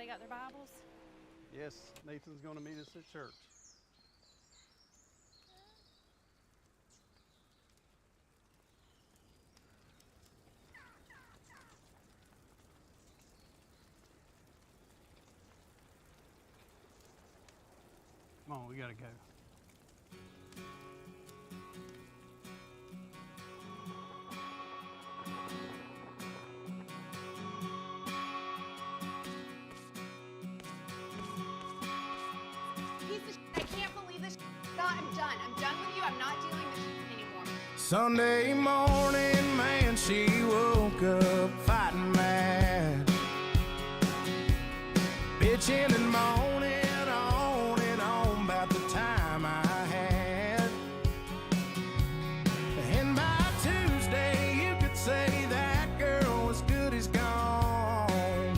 Everybody got their Bibles? Yes, Nathan's going to meet us at church. Come on, we gotta go. I can't believe this. I'm done. I'm done with you. I'm not dealing with this anymore. Sunday morning, man, she woke up fighting mad, bitching and moaning on and on about the time I had. And by Tuesday, you could say that girl was good as gone.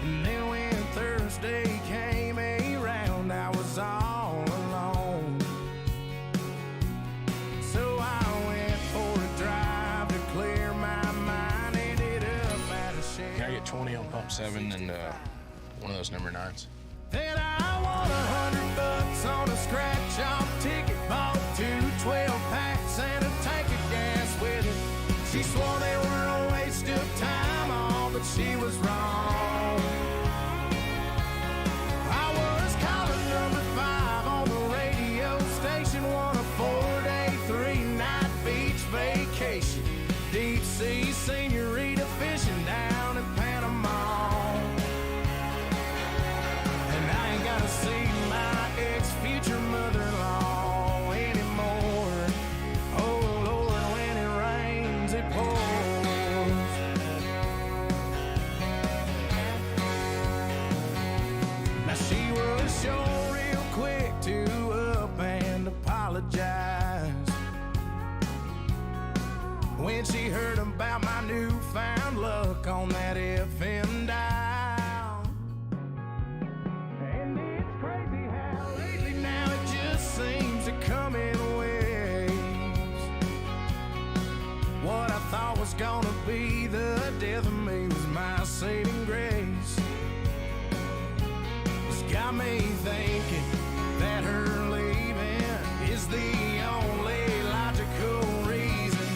And then when Thursday came around, I was all alone. So I went for a drive to clear my mind. Ended up at a shed. Can I get 20 on pump 7 and one of those number 9s? Then I won $100 on a scratch-off ticket. Bought 2 12-packs and a tank of gas with it. She swore they were a waste of time, all, but she was wrong. I was calling number 5 on the radio station, won a 4-day, 3-night beach vacation. Deep sea senorita fishing down in Panama. And I ain't gotta see my ex-future mother-in-law anymore. Oh Lord, when it rains, it pours. Now she was sure real quick to up and apologize when she heard about my newfound luck on that FM dial. And it's crazy how lately now it just seems to come in waves. What I thought was gonna be the death of me was my saving grace. It's got me thinking that her leaving is the only logical reason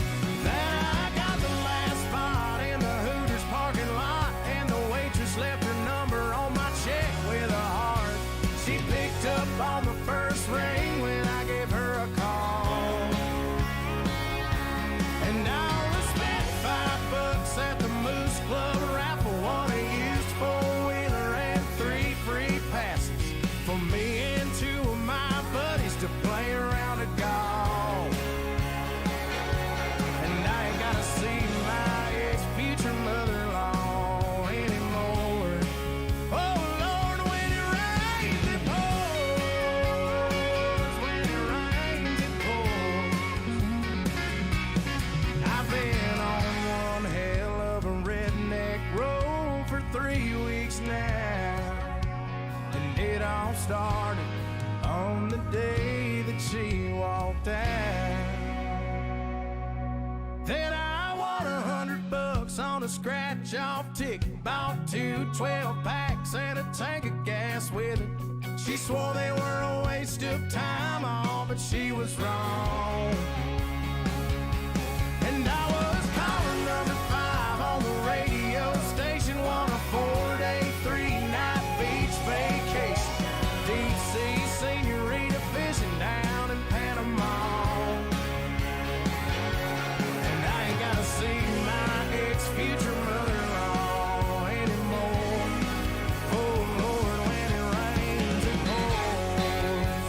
that I got the last spot in the Hooters parking lot, and the waitress left her number on my check with a heart. She picked up on the first ring when I gave her a call. And I'll spent $5 at the Moose Club raffle, won a used four-wheeler and 3 free passes for me and 2 of my buddies to play around at golf. And I ain't gotta see my ex-future mother-in-law anymore. Oh Lord, when it rains, it pours. When it rains, it pours. I've been on one hell of a redneck road for 3 weeks now. And it all started on the day that she walked out. Then I won $100 on a scratch-off ticket. Bought 2 12-packs and a tank of gas with it. She swore they were a waste of time, all, but she was wrong. And I was calling number 5 on the radio station, won a 4-day, 3-night beach vacation. Deep sea senorita fishing down in Panama. And I ain't gotta see my ex-future mother-in-law anymore. Oh Lord, when it rains, it pours.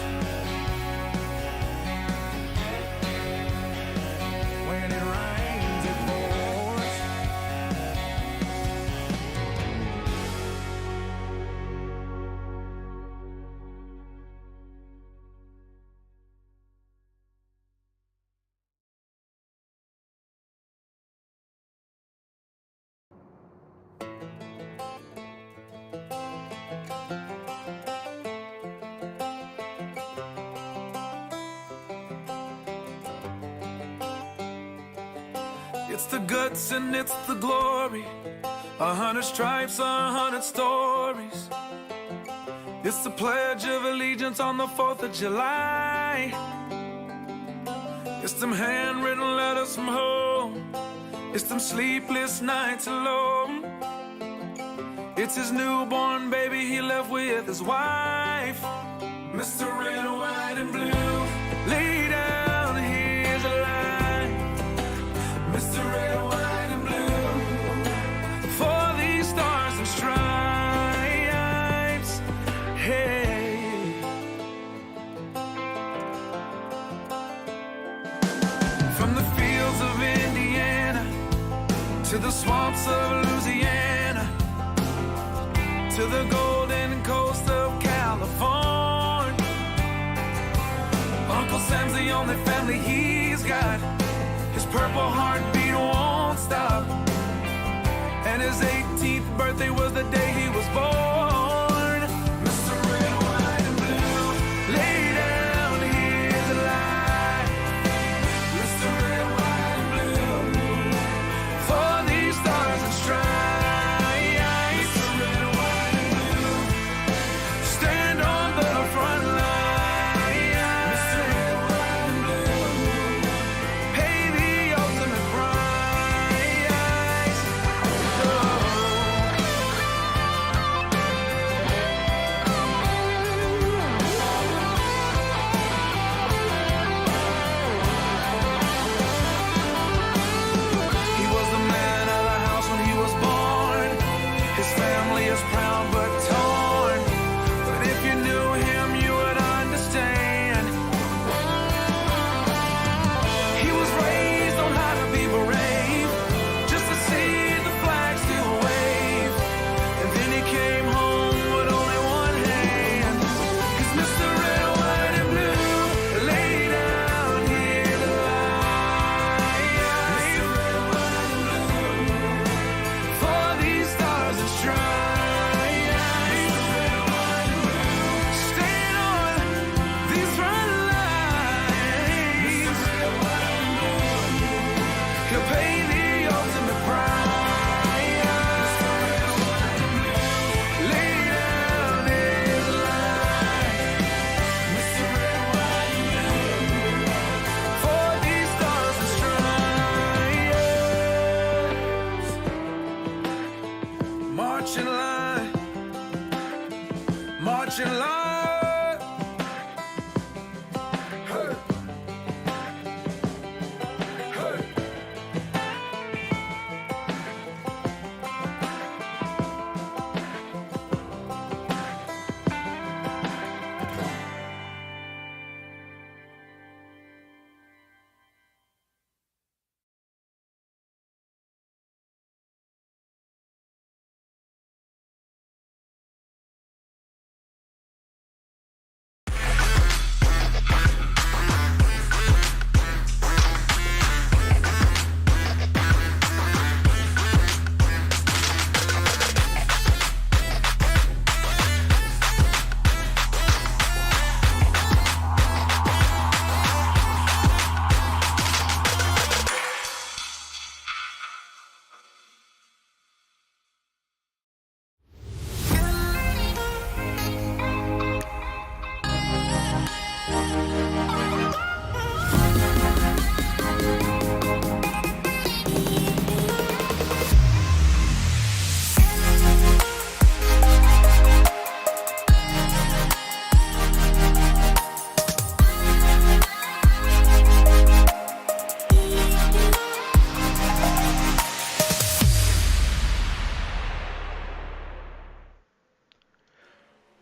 When it rains, it pours. It's the guts and it's the glory. 100 stripes, 100 stories. It's the Pledge of Allegiance on the 4th of July. It's them handwritten letters from home. It's them sleepless nights alone. It's his newborn baby he left with his wife. Mr. Red, White, and Blue, lay down, here's a line. Mr. Red, White, and Blue, for these stars and stripes. Hey. From the fields of Indiana to the swamps of Louisiana, to the golden coast of California, Uncle Sam's the only family he's got. His purple heartbeat won't stop, and his 18th birthday was the day he was born. Mr. Red, White, and Blue, lay down, here's a lie. Mr. Red, White, and Blue, for these stars and stripes.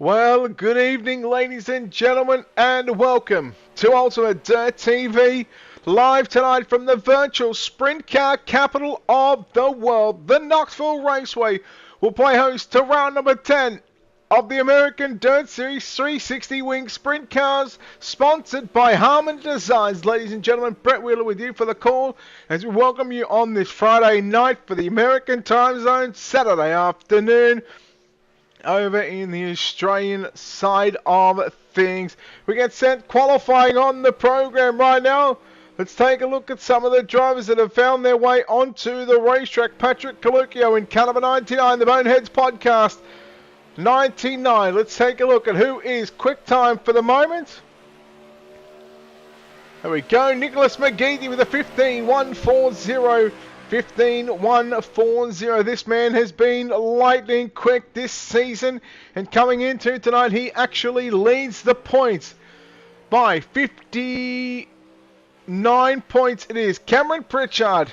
Well, good evening, ladies and gentlemen, and welcome to Ultimate Dirt TV, live tonight from the virtual sprint car capital of the world. The Knoxville Raceway will play host to round number 10 of the American Dirt Series 360 Wing Sprint Cars, sponsored by Harmon Designs. Ladies and gentlemen, Brett Wheeler with you for the call as we welcome you on this Friday night for the American time zone, Saturday afternoon, over in the Australian side of things. We get set qualifying on the program right now. Let's take a look at some of the drivers that have found their way onto the racetrack. Patrick Caluccio in car number 99, the Boneheads podcast. 99. Let's take a look at who is quick time for the moment. There we go. Nicholas McGeady with a 15.140. 15.140. This man has been lightning quick this season. And coming into tonight, he actually leads the points by 59 points. It is Cameron Pritchard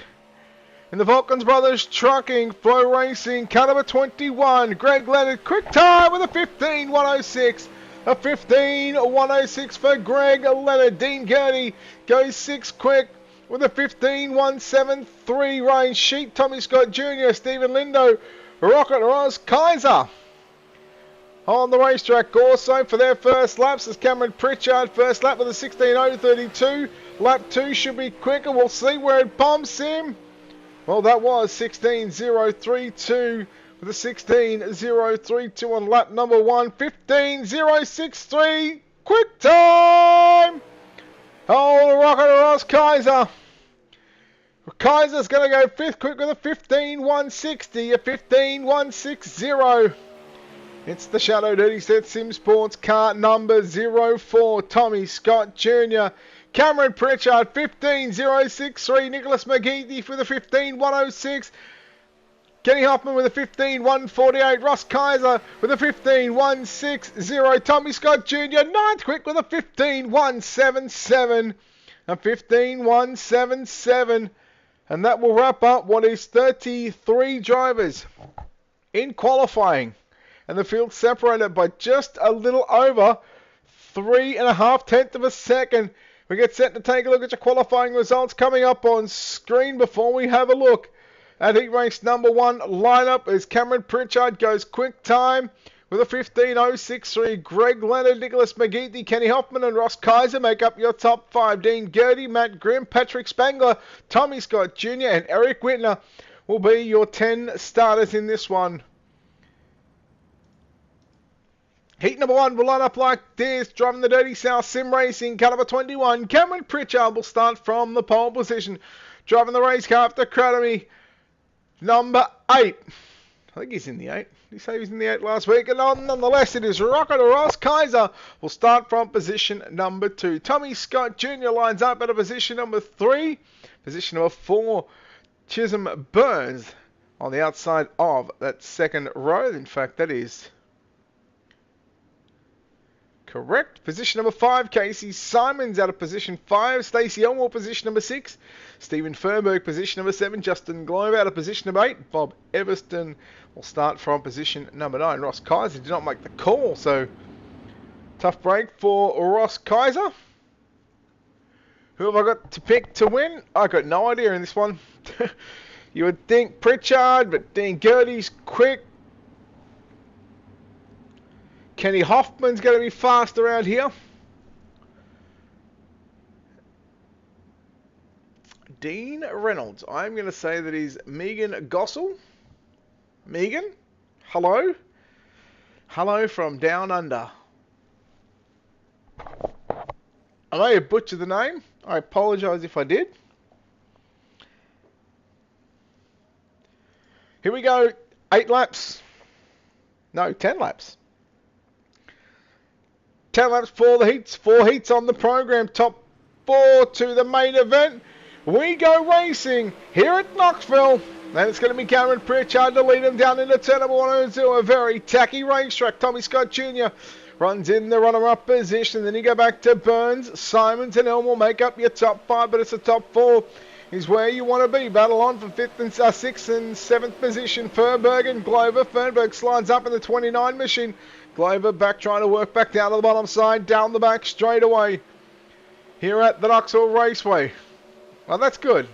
in the Vulcans Brothers Trucking, Flow Racing, car number 21. Greg Leonard, quick time with a 15.106. A 15.106 for Greg Leonard. Dean Gurney goes 6 quick with a 15.173. Ryan Sheep, Tommy Scott Jr., Stephen Lindo, Rocket Ross Kaiser on the racetrack. Also for their first laps is Cameron Pritchard. First lap with a 16.032. Lap 2 should be quicker. We'll see where it bumps him. Well, that was 16.032 with a 16.032 on lap number 1. 15.063. Quick time! Oh, Rocket Ross Kaiser. Kaiser's going to go 5th quick with a 15.160. A 15.160. It's the Shadow Dirty Set Sim Sports car number 04. Tommy Scott Jr. Cameron Pritchard, 15.063. Nicholas McGeady with a 15.106. Kenny Hoffman with a 15.148. Ross Kaiser with a 15.160. Tommy Scott Jr. 9th quick with a 15.177. A 15.177. And that will wrap up what is 33 drivers in qualifying. And the field separated by just a little over 3.5 tenths of a second. We get set to take a look at your qualifying results coming up on screen. Before we have a look at heat race number 1 lineup, as Cameron Pritchard goes quick time with a 15.063. Greg Leonard, Nicholas McGeady, Kenny Hoffman and Ross Kaiser make up your top 5. Dean Gertie, Matt Grimm, Patrick Spangler, Tommy Scott Jr. and Eric Whitner will be your 10 starters in this one. Heat number 1 will line up like this. Driving the Dirty South Sim Racing, car number 21. Cameron Pritchard will start from the pole position. Driving the race car after Academy, number 8. I think he's in the 8. Did he say he was in the 8 last week? And nonetheless, it is Rocket Ross Kaiser will start from position number 2. Tommy Scott Jr. lines up at a position number 3. Position number 4, Chisholm Burns on the outside of that second row. In fact, that is correct. Position number 5, Casey Simons out of position 5. Stacey Elmore, position number 6. Stephen Fernberg, position number 7. Justin Globe out of position number 8. Bob Everston will start from position number 9. Ross Kaiser did not make the call, so tough break for Ross Kaiser. Who have I got to pick to win? I got no idea in this one. You would think Pritchard, but Dean Gertie's quick. Kenny Hoffman's going to be fast around here. Dean Reynolds. I'm going to say that he's Megan Gossel. Megan, hello. Hello from down under. I may have butchered the name. I apologise if I did. Here we go. 8 laps. No, 10 laps. 10 laps for the heats. 4 heats on the program. Top 4 to the main event. We go racing here at Knoxville. And it's going to be Cameron Pritchard to lead them down into turn number 102. A very tacky racetrack. Tommy Scott Jr. runs in the runner-up position. Then you go back to Burns, Simons and Elmore make up your top 5. But it's a top 4 is where you want to be. Battle on for 6th and 7th position. Fernberg and Glover. Fernberg slides up in the 29 machine. Glover back trying to work back down to the bottom side. Down the back straight away. Here at the Knoxville Raceway. Well, that's good.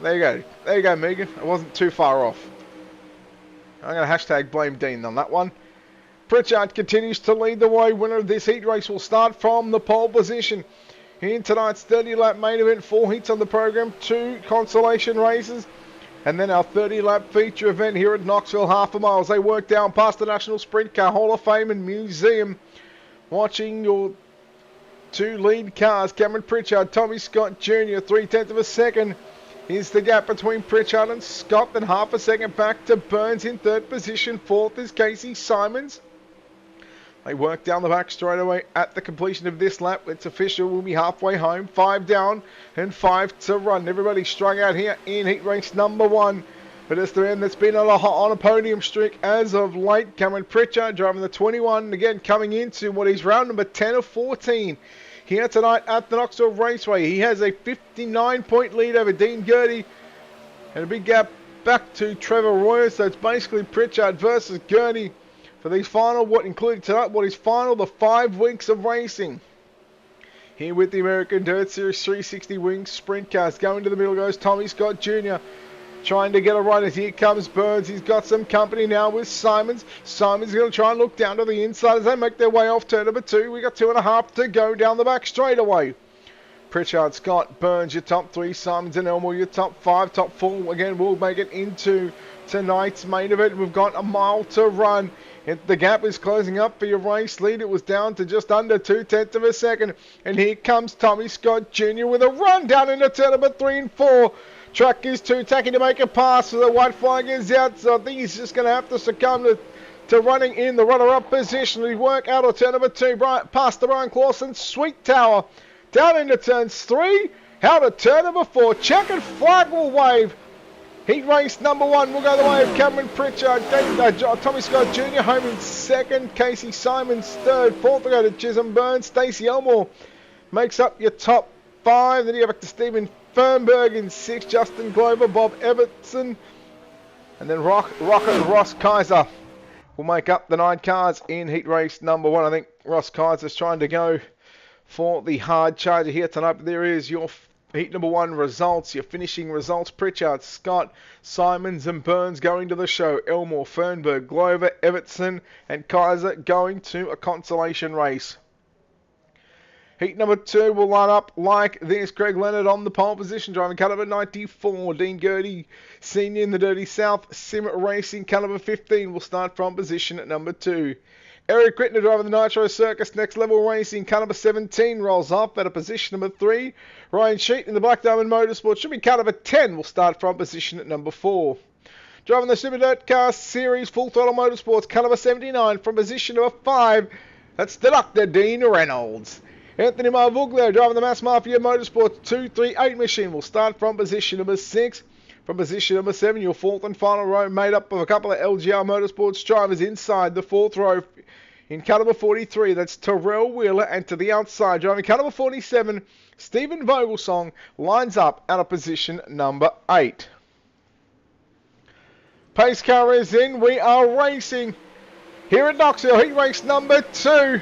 There you go. There you go, Megan. I wasn't too far off. I'm going to hashtag blame Dean on that one. Pritchard continues to lead the way. Winner of this heat race will start from the pole position. In tonight's 30-lap main event, 4 heats on the program, 2 consolation races. And then our 30-lap feature event here at Knoxville, half a mile. As they work down past the National Sprint Car Hall of Fame and Museum. Watching your two lead cars. Cameron Pritchard, Tommy Scott Jr., 3/10 of a second. Here's the gap between Pritchard and Scott. Then half a second back to Burns in third position. Fourth is Casey Simons. They work down the back straight away at the completion of this lap. It's official. We'll be halfway home. 5 down and 5 to run. Everybody strung out here in heat race number 1. But it's the end that's been on a podium streak as of late. Cameron Pritchard driving the 21. Again, coming into what is round number 10 of 14 here tonight at the Knoxville Raceway. He has a 59-point lead over Dean Gertie. And a big gap back to Trevor Royer. So it's basically Pritchard versus Gertie for these final, including tonight, what is final, the 5 weeks of racing. Here with the American Dirt Series 360 Wings Sprint Cars. Going to the middle goes Tommy Scott Jr. Trying to get a run as here comes Burns. He's got some company now with Simons. Simons is going to try and look down to the inside as they make their way off turn number 2. We got 2.5 to go down the back straightaway. Pritchard, Scott, Burns, your top 3. Simons and Elmore, your top 5. Top 4, again, will make it into tonight's main event. We've got a mile to run. The gap is closing up for your race lead. It was down to just under 2/10 of a second. And here comes Tommy Scott Jr. with a run down into turn number 3 and 4. Truck is too tacky to make a pass, so the white flag is out. So I think he's just going to have to succumb to running in the runner-up position. We work out of turn number 2, past the Brian Clausen Sweet Tower. Down into turns 3, out of turn number 4. Checkered flag will wave. Heat race number 1 will go the way of Cameron Pritchard. Tommy Scott Jr. home in 2nd. Casey Simons 3rd. 4th will go to Chisholm Burns. Stacey Elmore makes up your top 5. Then you go back to Stephen Fernberg in 6th. Justin Glover, Bob Evertson. And then Rocket Ross Kaiser will make up the 9 cars in heat race number 1. I think Ross Kaiser's trying to go for the hard charger here tonight. But there is your heat number 1 results, your finishing results. Pritchard, Scott, Simons and Burns going to the show. Elmore, Fernberg, Glover, Evertson and Kaiser going to a consolation race. Heat number 2 will line up like this. Greg Leonard on the pole position, driving caliber 94. Dean Gertie Sr. in the Dirty South Sim Racing caliber 15 will start from position at number 2. Eric Whitner driving the Nitro Circus Next Level Racing caliber 17 rolls off at a position number 3. Ryan Sheet in the Black Diamond Motorsport should be caliber 10 will start from position at number 4. Driving the Super Dirt Car Series Full Throttle Motorsports caliber 79 from position number 5. That's the Dr. Dean Reynolds. Anthony Marvuglio driving the Mass Mafia Motorsports 238 machine will start from position number 6. From position number 7, your 4th and final row made up of a couple of LGR Motorsports drivers inside the 4th row. In caliber 43, that's Terrell Wheeler, and to the outside, driving caliber 47, Stephen Vogelsong lines up out of position number 8. Pace car is in. We are racing here at Knoxville, heat race number 2.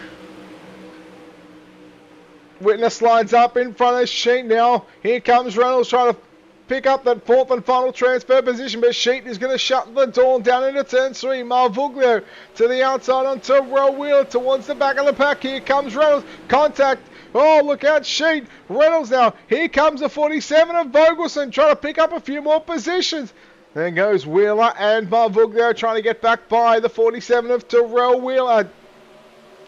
Whitner slides up in front of Sheet now. Here comes Reynolds trying to pick up that 4th and final transfer position, but Sheet is going to shut the door down into turn 3. Marvuglio to the outside on Terrell Wheeler towards the back of the pack. Here comes Reynolds. Contact. Oh, look out, Sheet. Reynolds now. Here comes the 47 of Vogelson trying to pick up a few more positions. There goes Wheeler and Marvuglio trying to get back by the 47 of Terrell Wheeler.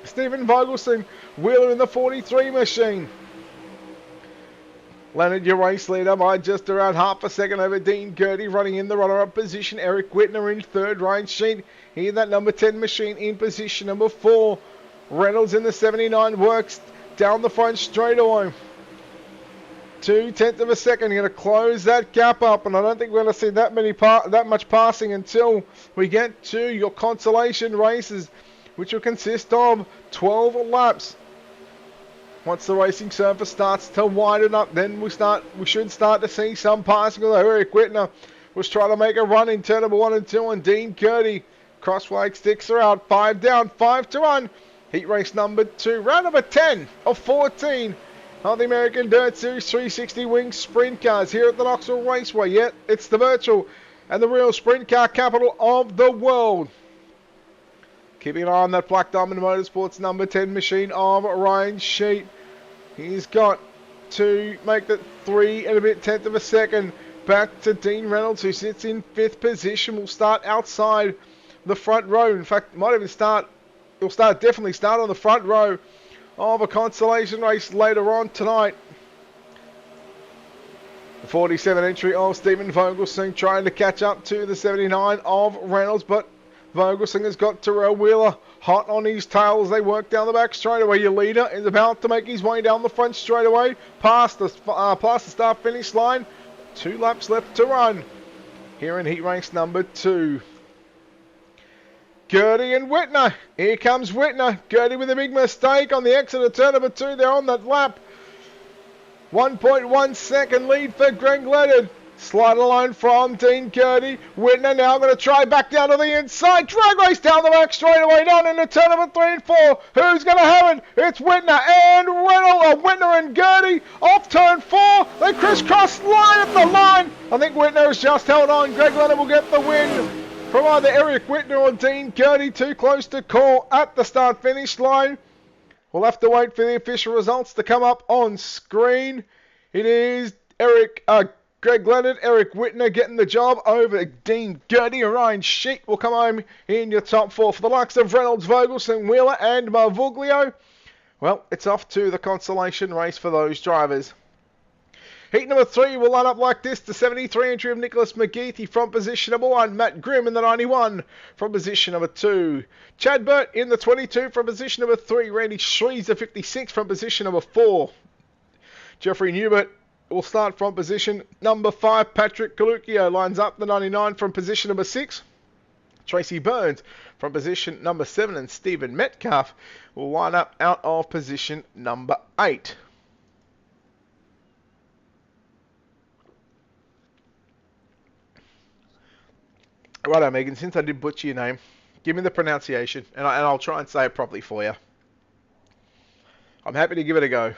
Stephen Vogelson, Wheeler in the 43 machine. Leonard, your race leader, by just around half a second over Dean Gertie, running in the runner-up position. Eric Whitner in 3rd. Ryan Sheet in that number 10 machine in position number 4. Reynolds in the 79 works down the front straightaway. 2/10 of a second. Going to close that gap up, and I don't think we're going to see that much passing until we get to your consolation races, which will consist of 12 laps. Once the racing surface starts to widen up, then we should start to see some passing. Although Eric Whitner was trying to make a run in turn number 1 and 2, and Dean Gertie cross flag sticks are out. 5 down, 5 to run. Heat race number 2, round number 10 of 14 of the American Dirt Series 360 Wings Sprint Cars here at the Knoxville Raceway. Yet it's the virtual and the real sprint car capital of the world. Keeping an eye on that Black Diamond Motorsports number 10 machine of Ryan Sheet. He's got to make the 3 and a bit 10th of a second back to Dean Reynolds, who sits in 5th position. Will start outside the front row. In fact, might even start. He'll definitely start on the front row of a consolation race later on tonight. The 47 entry of Stephen Vogelsing trying to catch up to the 79 of Reynolds, but Vogelsing has got Terrell Wheeler hot on his tail as they work down the back straightaway. Your leader is about to make his way down the front straightaway, past the start-finish line. 2 laps left to run here in heat race number 2. Gertie and Whitner. Here comes Whitner. Gertie with a big mistake on the exit of turn number 2 there on that lap. 1.1 second lead for Greg Leonard. Slide alone from Dean Gertie. Whitner now going to try back down to the inside. Drag race down the back straight away. Down into turn number 3 and 4. Who's going to have it? It's Whitner and Reynolds. Whitner and Gertie off turn 4. They crisscross line at the line. I think Whitner has just held on. Greg Leonard will get the win from either Eric Whitner or Dean Gertie. Too close to call at the start-finish line. We'll have to wait for the official results to come up on screen. It is Greg Leonard, Eric Whitner getting the job over Dean Gertie. Ryan Sheet will come home in your top 4 for the likes of Reynolds, Vogelsing, Wheeler and Marvuglio. Well, it's off to the consolation race for those drivers. Heat number 3 will line up like this. The 73 entry of Nicholas McGeethy from position number 1. Matt Grimm in the 91 from position number 2. Chad Burt in the 22 from position number 3. Randy Shrees, the 56 from position number 4. Jeffrey Newbert will start from position number 5. Patrick Caluccio lines up the 99 from position number 6. Tracy Burns from position number 7. And Stephen Metcalf will line up out of position number 8. Righto, Megan, since I did butcher your name, give me the pronunciation, and I'll try and say it properly for you. I'm happy to give it a go.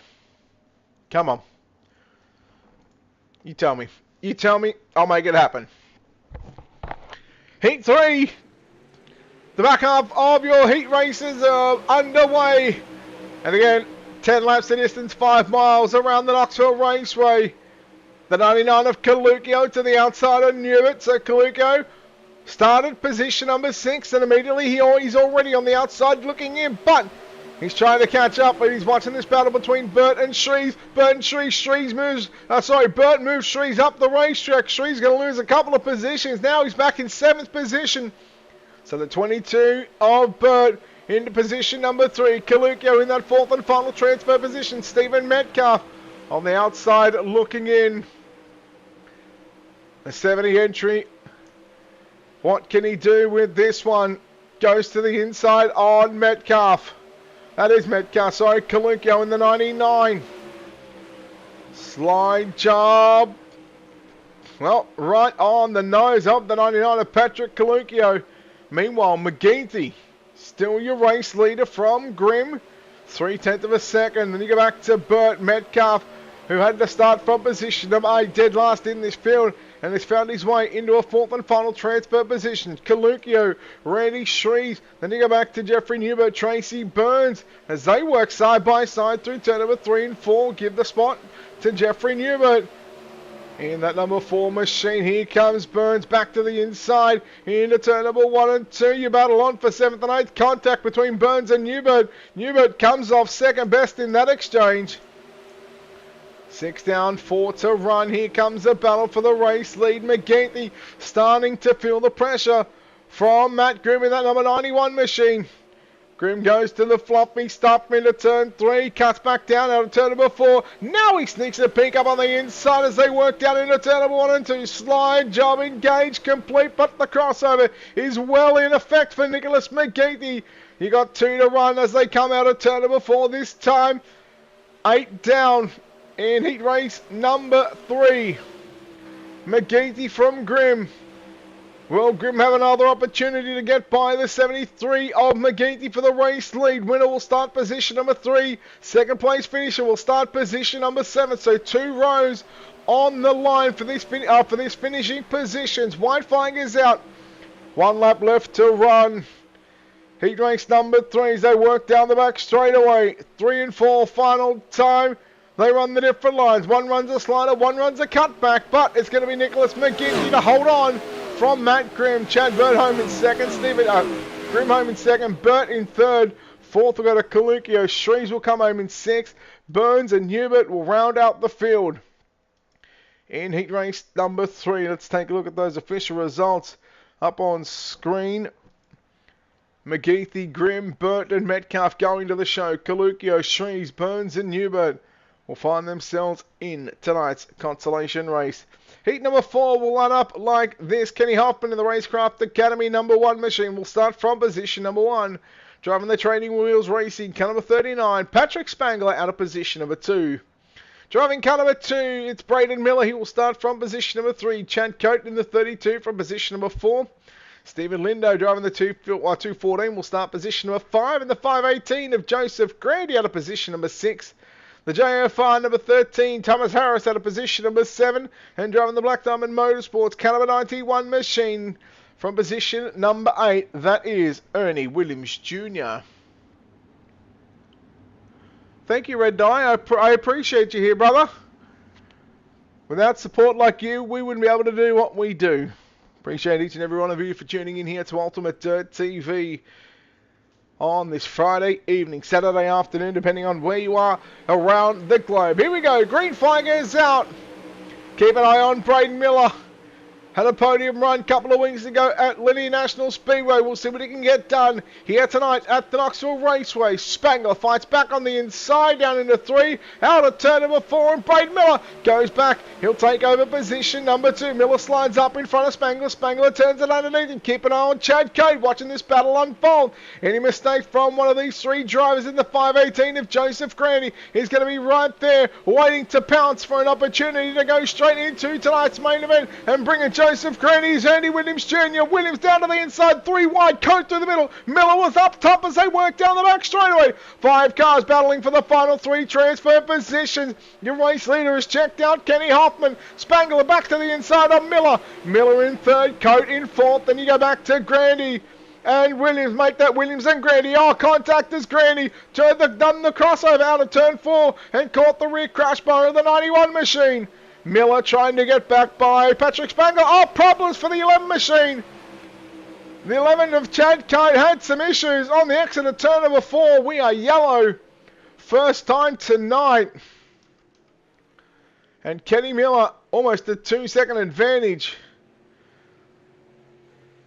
Come on. You tell me. You tell me, I'll make it happen. Heat 3. The back half of your heat races are underway. And again, 10 laps of distance, 5 miles around the Knoxville Raceway. The 99 of Caluccio to the outside of Newbert. So Caluccio started position number 6, and immediately he's already on the outside looking in, but he's trying to catch up, but he's watching this battle between Burt and Shrees. Burt moves Shrees up the racetrack. Shrees going to lose a couple of positions. Now he's back in 7th position. So the 22 of Burt into position number 3. Caluccio in that 4th and final transfer position. Stephen Metcalf on the outside looking in. The 70 entry. What can he do with this one? Goes to the inside on Metcalf. That is Metcalf, sorry. Caluccio in the 99. Slide job. Well, right on the nose of the 99 of Patrick Caluccio. Meanwhile, McGeethy, still your race leader from Grimm. 3/10 of a second. Then you go back to Burt Metcalf, who had to start from position number 8, dead last in this field, and has found his way into a 4th and final transfer position. Caluccio, Randy Shrees, then you go back to Jeffrey Newbert, Tracy Burns, as they work side by side through turn number 3 and 4. Give the spot to Jeffrey Newbert. In that number 4 machine, here comes Burns back to the inside, into turn number 1 and 2. You battle on for 7th and 8th. Contact between Burns and Newbert. Newbert comes off second best in that exchange. 6 down, 4 to run. Here comes the battle for the race lead. McGeethy starting to feel the pressure from Matt Grimm in that number 91 machine. Grimm goes to the floppy stuff into turn 3. Cuts back down out of turn number 4. Now he sneaks a peek up on the inside as they work down into turn number 1 and 2. Slide job engaged, complete, but the crossover is well in effect for Nicholas McGeethy. You got 2 to run as they come out of turn number 4 this time. 8 down in heat race number 3. McGeethy from Grimm. Will Grimm have another opportunity to get by the 73 of McGeethy for the race lead? Winner will start position number 3. Second place finisher will start position number 7. So 2 rows on the line for this finishing positions. White flag is out. 1 lap left to run. Heat race number 3 as they work down the back straight away. 3 and 4 final time. They run the different lines. One runs a slider, one runs a cutback, but it's going to be Nicholas McGeethy to hold on from Matt Grimm. Chad Burt home in second. Grimm home in second. Burt in third. 4th, we've got a Kalukio. Shreves will come home in 6th. Burns and Hubert will round out the field. In heat race number 3, let's take a look at those official results up on screen. McGeethy, Grimm, Burton, Metcalf going to the show. Kalukio, Shreves, Burns and Hubert will find themselves in tonight's consolation race. Heat number 4 will line up like this. Kenny Hoffman in the Racecraft Academy number 1 machine will start from position number 1. Driving the Training Wheels Racing, car number 39, Patrick Spangler out of position number 2. Driving car number 2, it's Braden Miller. He will start from position number 3. Chad Coates in the 32 from position number 4. Stephen Lindo driving the 214 will start position number 5. And the 518 of Joseph Grandy out of position number 6. The JFR number 13, Thomas Harris out of position number 7. And driving the Black Diamond Motorsports, car number 91 machine from position number 8. That is Ernie Williams Jr. Thank you, Red Dye. I appreciate you here, brother. Without support like you, we wouldn't be able to do what we do. Appreciate each and every one of you for tuning in here to Ultimate Dirt TV on this Friday evening, Saturday afternoon, depending on where you are around the globe. Here we go. Green flag is out. Keep an eye on Braden Miller. Had a podium run a couple of weeks ago at Linear National Speedway. We'll see what he can get done here tonight at the Knoxville Raceway. Spangler fights back on the inside, down into 3, out of turn number 4, and Braden Miller goes back. He'll take over position number 2. Miller slides up in front of Spangler. Spangler turns it underneath and keep an eye on Chad Coates watching this battle unfold. Any mistake from one of these 3 drivers in the 518 of Joseph Grandy, he's going to be right there waiting to pounce for an opportunity to go straight into tonight's main event and bring a Joseph Grandy's Ernie Williams Jr. Williams down to the inside, 3 wide, Coates through the middle. Miller was up top as they worked down the back straightaway. 5 cars battling for the final 3 transfer positions. Your race leader is checked out, Kenny Hoffman. Spangler back to the inside on Miller. Miller in 3rd, Coates in 4th. Then you go back to Grandy. And Williams, make that Williams and Grandy. Oh, contact as Grandy done the crossover out of turn 4 and caught the rear crash bar of the 91 machine. Miller trying to get back by Patrick Spangler. Oh, problems for the 11 machine. The 11 of Chad Coates had some issues on the exit of turn number 4. We are yellow. First time tonight. And Kenny Miller almost a 2-second advantage.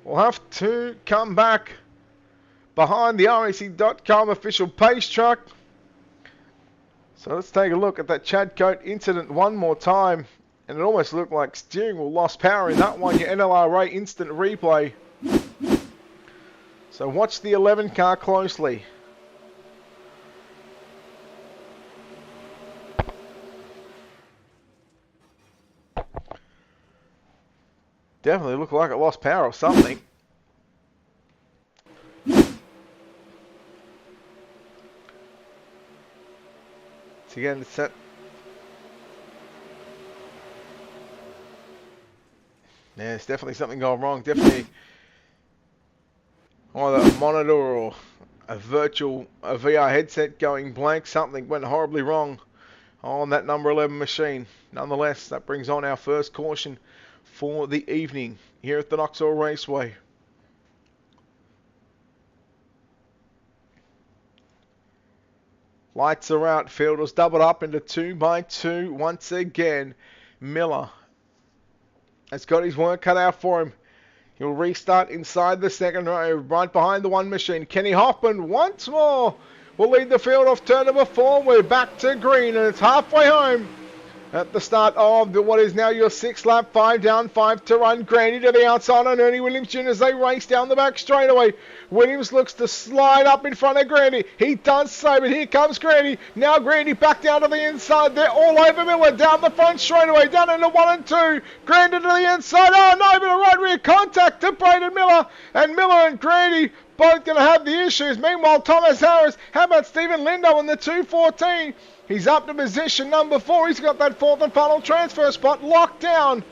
We'll have to come back behind the RAC.com official pace truck. So let's take a look at that Chad Coates incident one more time. And it almost looked like steering wheel lost power in that one. Your NLRA instant replay. So watch the 11 car closely. Definitely looked like it lost power or something. Again, it's set. Yeah, there's definitely something going wrong. Definitely either a monitor or a VR headset going blank. Something went horribly wrong on that number 11 machine. Nonetheless, that brings on our first caution for the evening here at the Knoxville Raceway. Lights are out. Field was doubled up into 2x2 once again. Miller has got his work cut out for him. He'll restart inside the second row, right behind the 1 machine. Kenny Hoffman once more will lead the field off turn number 4. We're back to green and it's halfway home at the start of what is now your 6th lap. 5 down, 5 to run. Grandy to the outside on Ernie Williams Jr. as they race down the back straightaway. Williams looks to slide up in front of Grandy. He does so, but here comes Grandy. Now Grandy back down to the inside. They're all over Miller down the front straightaway. Down into 1 and 2. Grandy to the inside. Oh no, but a right rear contact to Braden Miller. And Miller and Grandy both going to have the issues. Meanwhile, Thomas Harris, how about Stephen Lindo in the 214? He's up to position number 4. He's got that 4th and final transfer spot locked down.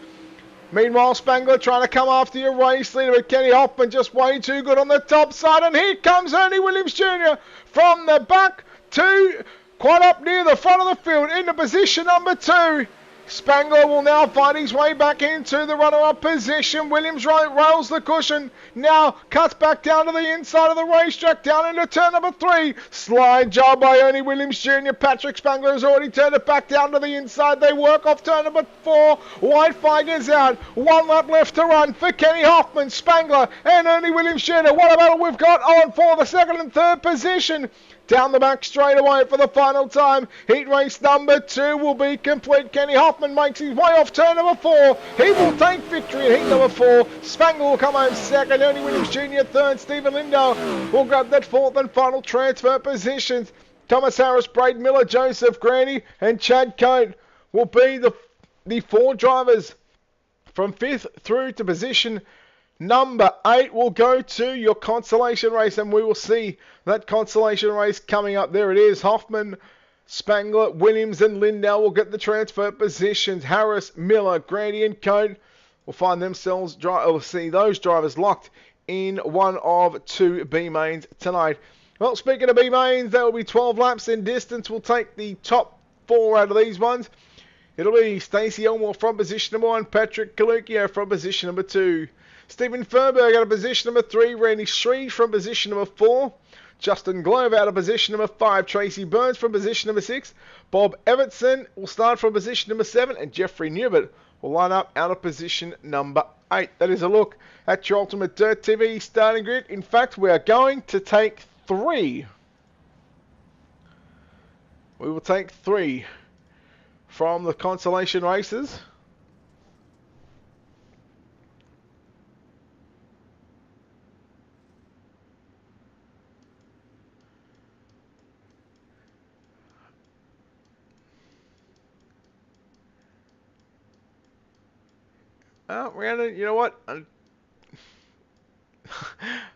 Meanwhile, Spangler trying to come after your race leader, but Kenny Hoffman just way too good on the top side. And here comes Ernie Williams Jr. from the back to quite up near the front of the field into position number 2. Spangler will now find his way back into the runner-up position. Williams rails the cushion. Now cuts back down to the inside of the racetrack, down into turn number 3. Slide job by Ernie Williams Jr. Patrick Spangler has already turned it back down to the inside. They work off turn number 4. White flag is out. 1 lap left to run for Kenny Hoffman, Spangler, and Ernie Williams Jr. What a battle we've got on for the 2nd and 3rd position. Down the back straight away for the final time. Heat race number 2 will be complete. Kenny Hoffman makes his way off turn number 4. He will take victory in heat number 4. Spangler will come home 2nd. Ernie Williams Jr. 3rd. Stephen Lindau will grab that 4th and final transfer positions. Thomas Harris, Braden Miller, Joseph Grandy, and Chad Coate will be the 4 drivers from 5th through to position number 8. Will go to your consolation race, and we will see that consolation race coming up. There it is. Hoffman, Spangler, Williams, and Lindau will get the transfer positions. Harris, Miller, Grandy, and Coate will find themselves will see those drivers locked in one of 2 B mains tonight. Well, speaking of B mains, there will be 12 laps in distance. We'll take the top 4 out of these ones. It'll be Stacey Elmore from position number 1, Patrick Caluccio from position number 2. Stephen Fernberg out of position number 3, Randy Shree from position number 4, Justin Glover out of position number 5, Tracy Burns from position number 6, Bob Evertson will start from position number 7, and Jeffrey Newbert will line up out of position number 8. That is a look at your Ultimate Dirt TV starting grid. In fact, we are going to take 3. We will take 3 from the consolation races. Rhiannon, you know what?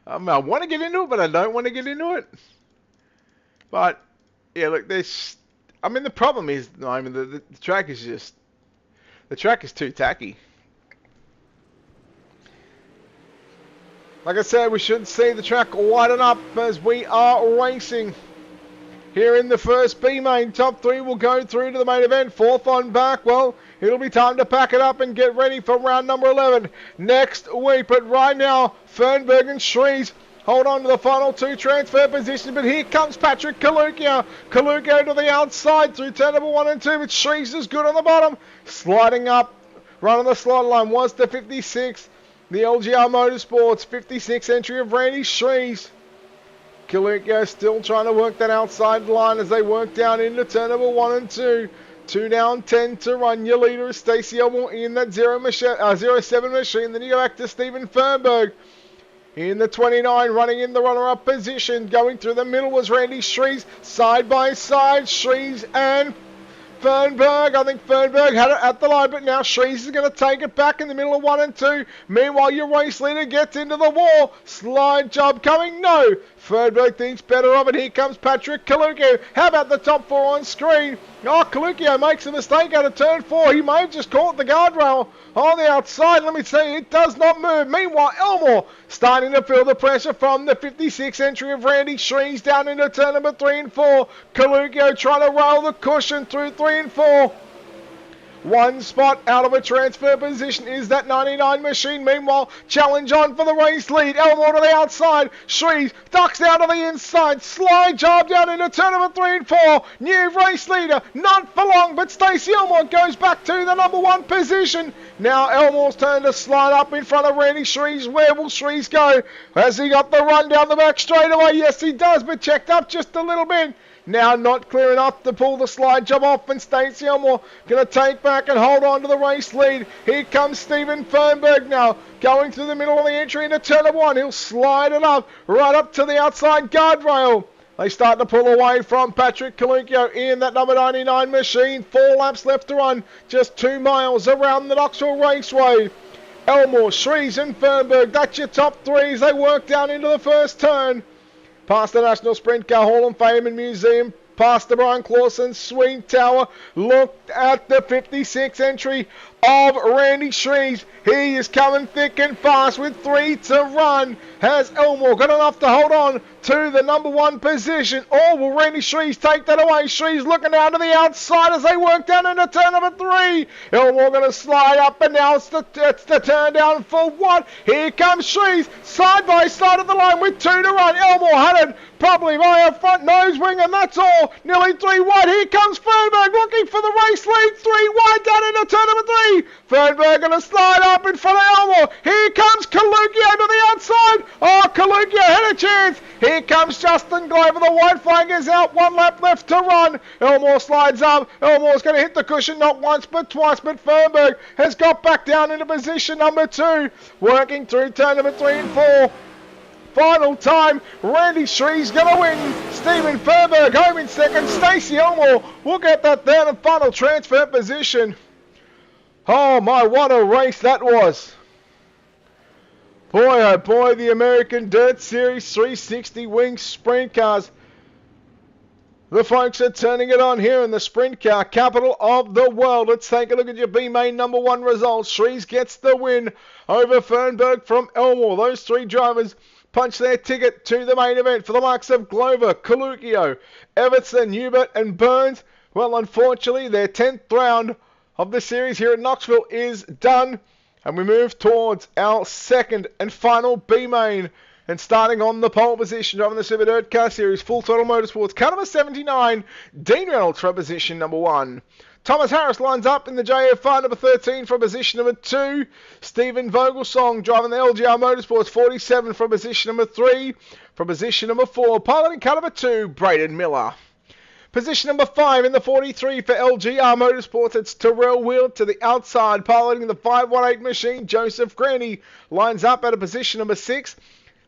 I want to get into it, but I don't want to get into it. But, yeah, look, there's... I mean, the problem is, the track is just... The track is too tacky. Like I said, we should see the track widen up as we are racing. Here in the first B main, top 3 will go through to the main event. 4th on back, well, it'll be time to pack it up and get ready for round number 11 next week. But right now, Fernberg and Shrees hold on to the final 2 transfer positions. But here comes Patrick Caluccio. Caluccio to the outside through turn number 1 and 2. But Shrees is good on the bottom. Sliding up, right on the slide line was the 56. The LGR Motorsports 56 entry of Randy Shrees. Caluccio still trying to work that outside line as they work down into turn number 1 and 2. 2 down, 10 to run. Your leader is Stacey Elmore in that 07 machine. Then you go back to Stephen Fernberg in the 29, running in the runner-up position. Going through the middle was Randy Shrees. Side by side, Shrees and Fernberg. I think Fernberg had it at the line, but now Shrees is going to take it back in the middle of 1 and 2. Meanwhile, your race leader gets into the wall. Slide job coming. No. Fernberg thinks better of it. Here comes Patrick Caluccio. How about the top 4 on screen? Oh, Caluccio makes a mistake out of turn 4. He may have just caught the guardrail on the outside. Let me say, it does not move. Meanwhile, Elmore starting to feel the pressure from the 56 entry of Randy Shrees down into turn number 3 and 4. Caluccio trying to roll the cushion through 3 and 4. 1 spot out of a transfer position is that 99 machine. Meanwhile, challenge on for the race lead. Elmore to the outside. Shrees ducks down to the inside. Slide job down into turn number 3 and 4. New race leader, not for long, but Stacey Elmore goes back to the number 1 position. Now Elmore's turn to slide up in front of Randy Shrees. Where will Shrees go? Has he got the run down the back straight away? Yes, he does, but checked up just a little bit. Now not clear enough to pull the slide job off, and Stacey Elmore going to take back and hold on to the race lead. Here comes Stephen Fernberg now, going through the middle of the entry into turn number 1. He'll slide it up, right up to the outside guardrail. They start to pull away from Patrick Caluccio in that number 99 machine. 4 laps left to run, just 2 miles around the Knoxville Raceway. Elmore, Shrees and Fernberg, that's your top 3 as they work down into the first turn. Past the National Sprint Car Hall of Fame and Museum past the Brian Clausen Swing Tower. Look at the 56 entry of Randy Shreves. He is coming thick and fast with 3 to run. Has Elmore got enough to hold on to the number 1 position? Or will Randy Shreves take that away? Shreves looking down to the outside as they work down into turn number 3. Elmore going to slide up, and now it's the turn down for 1. Here comes Shreves side by side of the line with 2 to run. Elmore had it probably by a front nose wing, and that's all. Nearly 3 wide. Here comes Fernberg looking for the race lead. 3 wide down into turn number 3. Fernberg going to slide up in front of Elmore. Here comes Kalukio to the outside. Oh, Kalukio had a chance. Here comes Justin Glover. The white flag is out. 1 lap left to run. Elmore slides up. Elmore's going to hit the cushion not once but twice, but Fernberg has got back down into position number 2. Working through turn number 3 and 4. Final time, Randy Shreves going to win. Stephen Fernberg home in second. Stacey Elmore will get that third and final transfer position. Oh my, what a race that was. Boy, oh boy, the American Dirt Series 360 Wings Sprint Cars. The folks are turning it on here in the sprint car capital of the world. Let's take a look at your B-main number 1 results. Shreves gets the win over Fernberg from Elmore. Those 3 drivers punch their ticket to the main event for the likes of Glover, Kalukio, Evertson, Hubert and Burns. Well, unfortunately, their 10th round of the series here at Knoxville is done. And we move towards our second and final B-main. And starting on the pole position, driving the Super Dirt Car Series, Full Throttle Motorsports, car number 79, Dean Reynolds for position number 1. Thomas Harris lines up in the JF5 number 13 for position number 2. Stephen Vogelsong driving the LGR Motorsports 47 for position number 3. For position number 4, piloting car number 2, Braden Miller. Position number 5 in the 43 for LGR Motorsports, it's Terrell Wheeler to the outside, piloting the 518 machine, Joseph Graney lines up at a position number 6.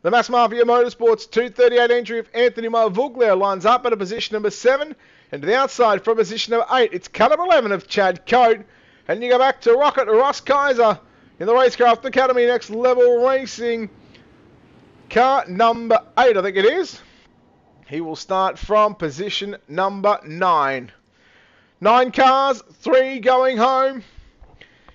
The Mass Mafia Motorsports 238 entry of Anthony Marvuglia lines up at a position number 7. And to the outside for position number 8, it's car number 11 of Chad Coate. And you go back to Rocket Ross Kaiser in the Racecraft Academy Next Level Racing. Car number 8, I think it is. He will start from position number 9. 9 cars, 3 going home.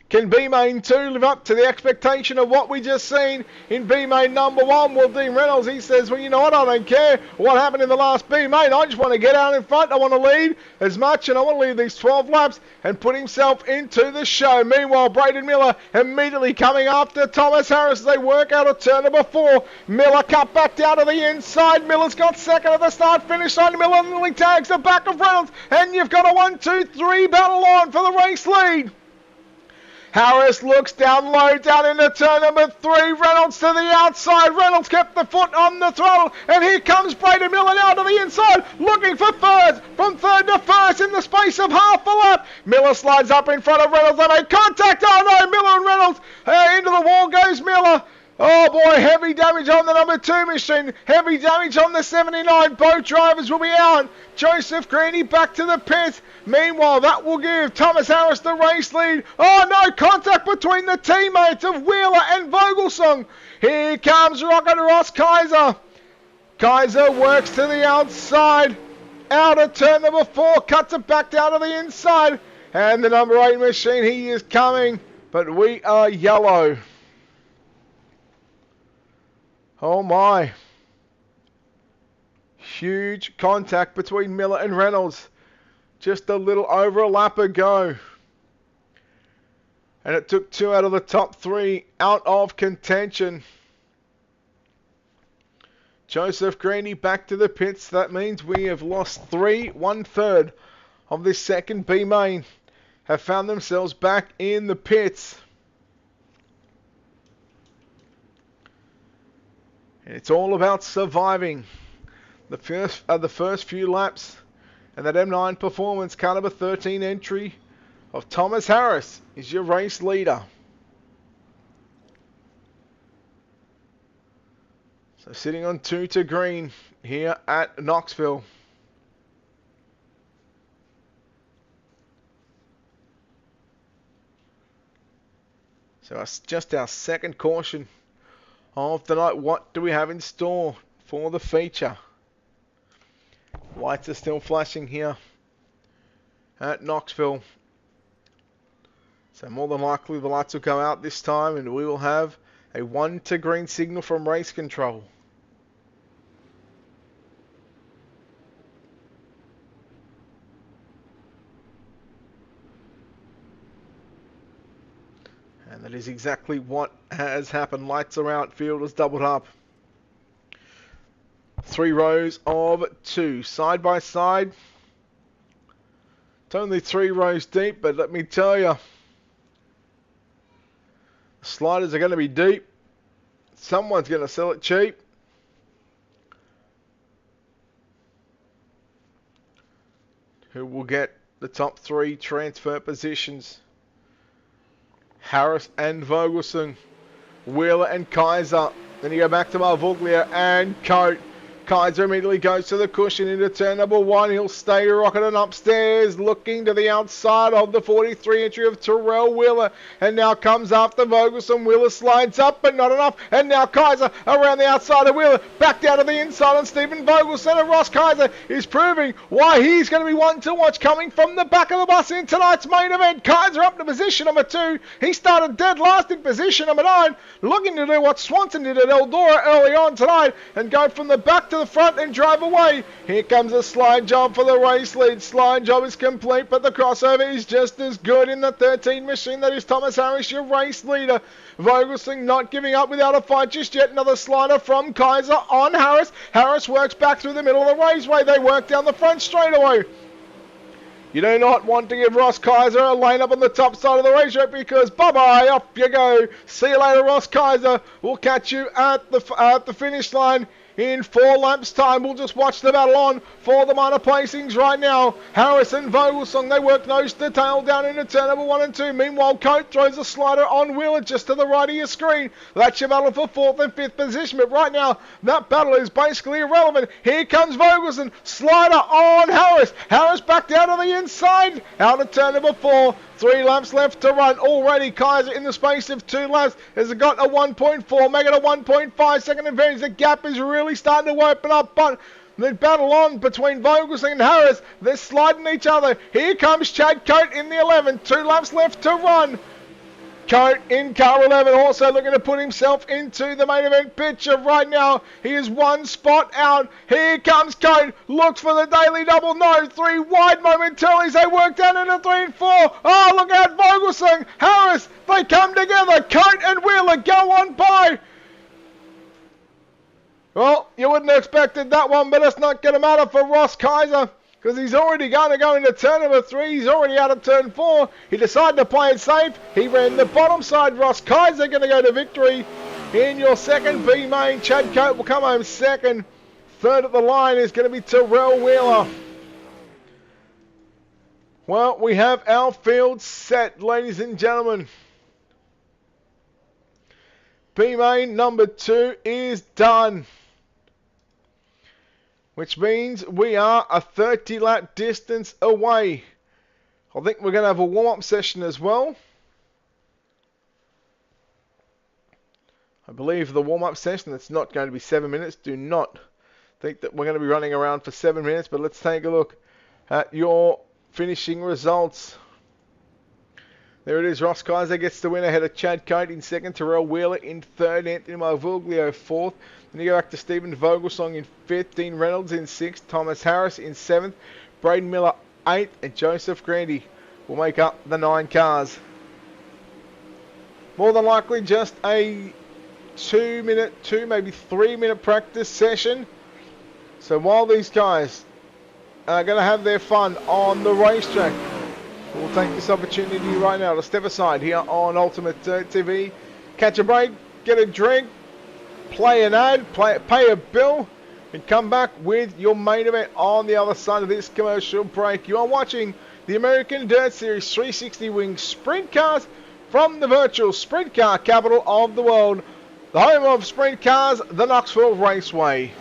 Can B-Main 2 live up to the expectation of what we just seen in B-Main number 1? Well, Dean Reynolds, he says, well, you know what, I don't care what happened in the last B-Main. I just want to get out in front. I want to lead as much, and I want to lead these 12 laps and put himself into the show. Meanwhile, Braden Miller immediately coming after Thomas Harris as they work out of turn number 4. Miller cut back down to the inside. Miller's got second at the start-finish line. Miller nearly tags the back of Reynolds, and you've got a 1-2-3 battle on for the race lead. Harris looks down low, down into turn number 3. Reynolds to the outside. Reynolds kept the foot on the throttle. And here comes Braden Miller now to the inside, looking for third. From third to first in the space of half a lap. Miller slides up in front of Reynolds. They make contact. Oh no, Miller and Reynolds. Into the wall goes Miller. Oh boy, heavy damage on the number 2 machine. Heavy damage on the 79. Both drivers will be out. Joseph Greeny back to the pits. Meanwhile, that will give Thomas Harris the race lead. Oh no, contact between the teammates of Wheeler and Vogelsong. Here comes Rocket Ross Kaiser. Kaiser works to the outside. Out of turn number 4, cuts it back down to the inside. And the number 8 machine, he is coming. But we are yellow. Oh my. Huge contact between Miller and Reynolds. Just a little over a lap ago. And it took 2 out of the top 3 out of contention. Joseph Greeny back to the pits. That means we have lost 3, 1/3 of this second B main. Have found themselves back in the pits. And it's all about surviving the first few laps. And that M9 Performance car number 13 entry of Thomas Harris is your race leader. So sitting on 2 to green here at Knoxville. So that's just our second caution of the night. What do we have in store for the feature? Lights are still flashing here at Knoxville. So more than likely the lights will go out this time and we will have a 1 to green signal from race control. And that is exactly what has happened. Lights are out, field is doubled up. 3 rows of 2, side by side. It's only 3 rows deep, but let me tell you, the sliders are going to be deep. Someone's going to sell it cheap. Who will get the top 3 transfer positions? Harris and Vogelsong, Wheeler and Kaiser. Then you go back to Marvuglia and Cote. Kaiser immediately goes to the cushion into turn number 1. He'll stay rocketing upstairs, looking to the outside of the 43 entry of Terrell Wheeler. And now comes after Vogelsong. Wheeler slides up, but not enough. And now Kaiser around the outside of Wheeler. Back down to the inside on Stephen Vogelsong. And Ross Kaiser is proving why he's going to be one to watch coming from the back of the bus in tonight's main event. Kaiser up to position number 2. He started dead last in position number 9. Looking to do what Swanson did at Eldora early on tonight and go from the back to the front and drive away. Here comes a slide job for the race lead. Slide job is complete, but the crossover is just as good in the 13 machine. That is Thomas Harris, your race leader. Vogelsong not giving up without a fight just yet. Another slider from Kaiser on Harris. Harris works back through the middle of the raceway. They work down the front straightaway. You do not want to give Ross Kaiser a lane up on the top side of the racetrack because bye-bye, up you go. See you later, Ross Kaiser. We'll catch you at the finish line in 4 laps time. We'll just watch the battle on for the minor placings right now. Harris and Vogelsong, they work nose to tail down into turn number 1 and 2. Meanwhile, Cote throws a slider on Wheeler just to the right of your screen. That's your battle for 4th and 5th position. But right now, that battle is basically irrelevant. Here comes Vogelsong. Slider on Harris. Harris back down to the inside. Out of turn number 4. 3 laps left to run. Already Kaiser in the space of 2 laps has got a 1.4, make it a 1.5 second advantage. The gap is really starting to open up, but the battle on between Vogelsong and Harris. They're sliding each other. Here comes Chad Cote in the 11. 2 laps left to run. Cote in car 11 also looking to put himself into the main event picture right now. He is 1 spot out. Here comes Cote. Looks for the daily double. No, 3 wide momentarily. They work down into 3 and 4. Oh, look out, Vogelsong. Harris, they come together. Cote and Wheeler go on by. Well, you wouldn't have expected that one, but it's not going to matter for Ross Kaiser, because he's already going to go into turn number 3. He's already out of turn 4. He decided to play it safe. He ran the bottom side. Ross Kaiser going to go to victory in your second B main. Chad Cote will come home second. Third at the line is going to be Terrell Wheeler. Well, we have our field set, ladies and gentlemen. B main number 2 is done, which means we are a 30 lap distance away. I think we're going to have a warm-up session as well. I believe the warm-up session, it's not going to be 7 minutes. Do not think that we're going to be running around for 7 minutes, but let's take a look at your finishing results. There it is. Ross Kaiser gets the win ahead of Chad Cote in second. Terrell Wheeler in third. Anthony Marvuglia fourth. Then you go back to Stephen Vogelsong in fifth. Dean Reynolds in sixth. Thomas Harris in seventh. Braden Miller eighth. And Joseph Grandy will make up the 9 cars. More than likely just a 2 maybe 3 minute practice session. So while these guys are going to have their fun on the racetrack, we'll take this opportunity right now to step aside here on Ultimate TV, catch a break, get a drink, play an ad, pay a bill, and come back with your main event on the other side of this commercial break. You are watching the American Dirt Series 360 Wing Sprint Cars from the virtual sprint car capital of the world, the home of sprint cars, the Knoxville Raceway.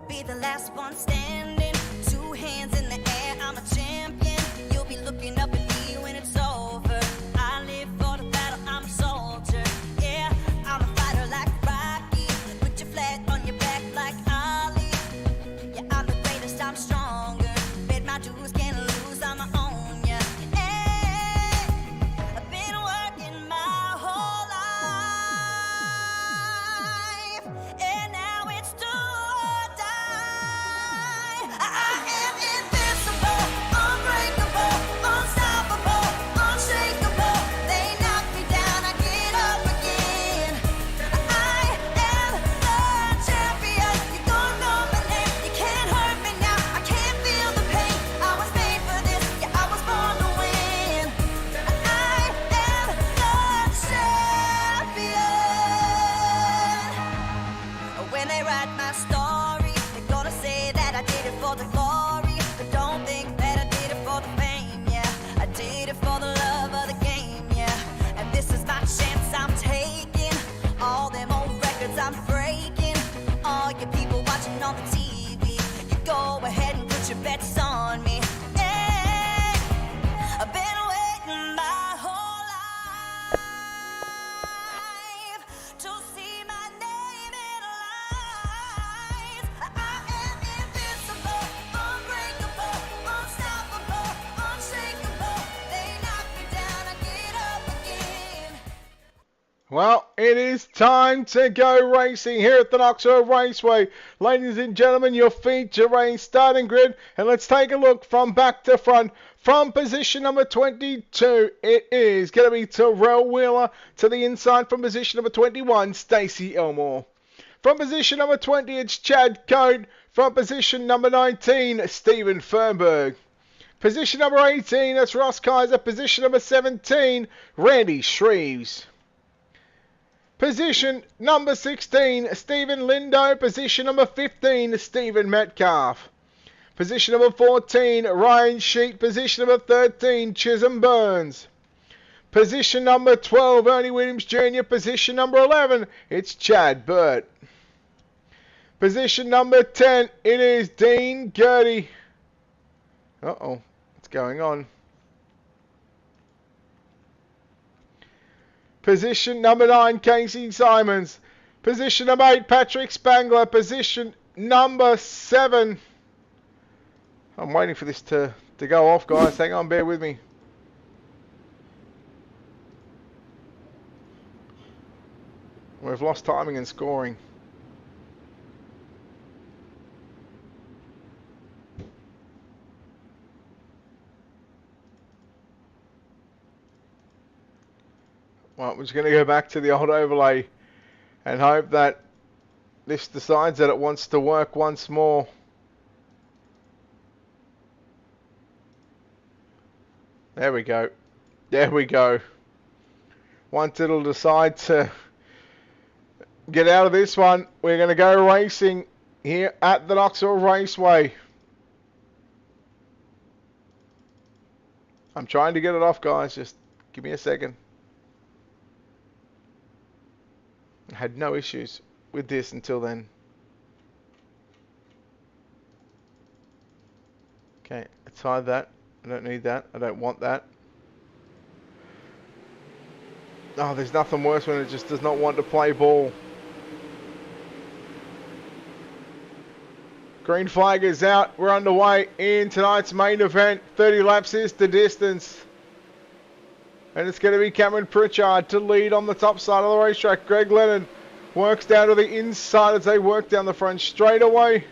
be the last one standing. Two hands in the air, I'm a champion. You'll be looking up at me when it's over. I live for the battle, I'm a soldier. Yeah, I'm a fighter like Rocky. Put your flag on your back like Ali. Yeah, I'm the greatest, I'm stronger. Bet my dues, can't lose, I'm my own, yeah. Hey, I've been working my whole life, and now it's do or die. I am invincible, unbreakable, unstoppable, unshakable. They knock me down, I get up again. I am the champion. You don't know my name, you can't hurt me now. I can't feel the pain. I was made for this, yeah, I was born to win. I am the champion. When they write my story, they're gonna say that I did it for the glory. But don't think that I did it for the fame, yeah. I did it for the love of the game, yeah. And this is my chance I'm taking. All them old records I'm breaking. All you people watching on the TV, you go ahead and put your bets on me. Hey, I've been waiting my whole life to see my name in lights. I am invincible, unbreakable, unstoppable, unshakable. They knock me down, I get up again. Well, it is time to go racing here at the Knoxville Raceway. Ladies and gentlemen, your feature race starting grid. And let's take a look from back to front. From position number 22, it is going to be Terrell Wheeler. To the inside from position number 21, Stacey Elmore. From position number 20, it's Chad Coate. From position number 19, Stephen Fernberg. Position number 18, that's Ross Kaiser. Position number 17, Randy Shreves. Position number 16, Stephen Lindo. Position number 15, Stephen Metcalf. Position number 14, Ryan Sheet. Position number 13, Chisholm Burns. Position number 12, Ernie Williams Jr. Position number 11, it's Chad Burt. Position number 10, it is Dean Gertie. Uh-oh, what's going on? Position number 9, Casey Simons. Position number 8, Patrick Spangler. Position number 7. I'm waiting for this to go off, guys. Hang on, bear with me. We've lost timing and scoring. Well, we're just going to go back to the old overlay and hope that this decides that it wants to work once more. There we go. There we go. Once it'll decide to get out of this one, we're going to go racing here at the Knoxville Raceway. I'm trying to get it off, guys. Just give me a second. I had no issues with this until then. Okay, let's hide that. I don't need that. I don't want that. Oh, there's nothing worse when it just does not want to play ball. Green flag is out. We're underway in tonight's main event. 30 laps is the distance. And it's going to be Cameron Pritchard to lead on the top side of the racetrack. Greg Lennon works down to the inside as they work down the front straightaway.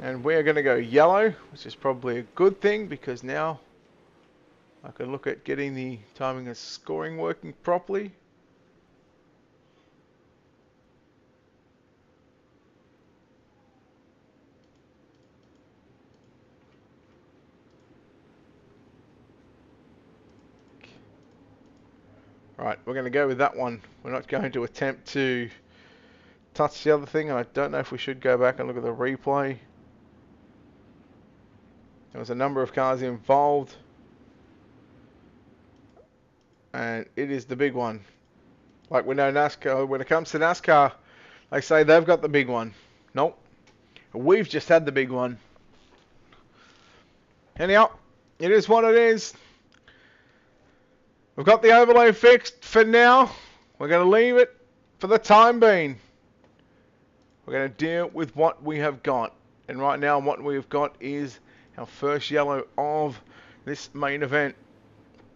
And we're going to go yellow, which is probably a good thing because now I can look at getting the timing and scoring working properly. Right, we're going to go with that one. We're not going to attempt to touch the other thing. I don't know if we should go back and look at the replay. There was a number of cars involved. And it is the big one. Like we know NASCAR, when it comes to NASCAR, they say they've got the big one. Nope. We've just had the big one. Anyhow, it is what it is. We've got the overlay fixed for now. We're going to leave it for the time being. We're going to deal with what we have got. And right now what we've got is our first yellow of this main event.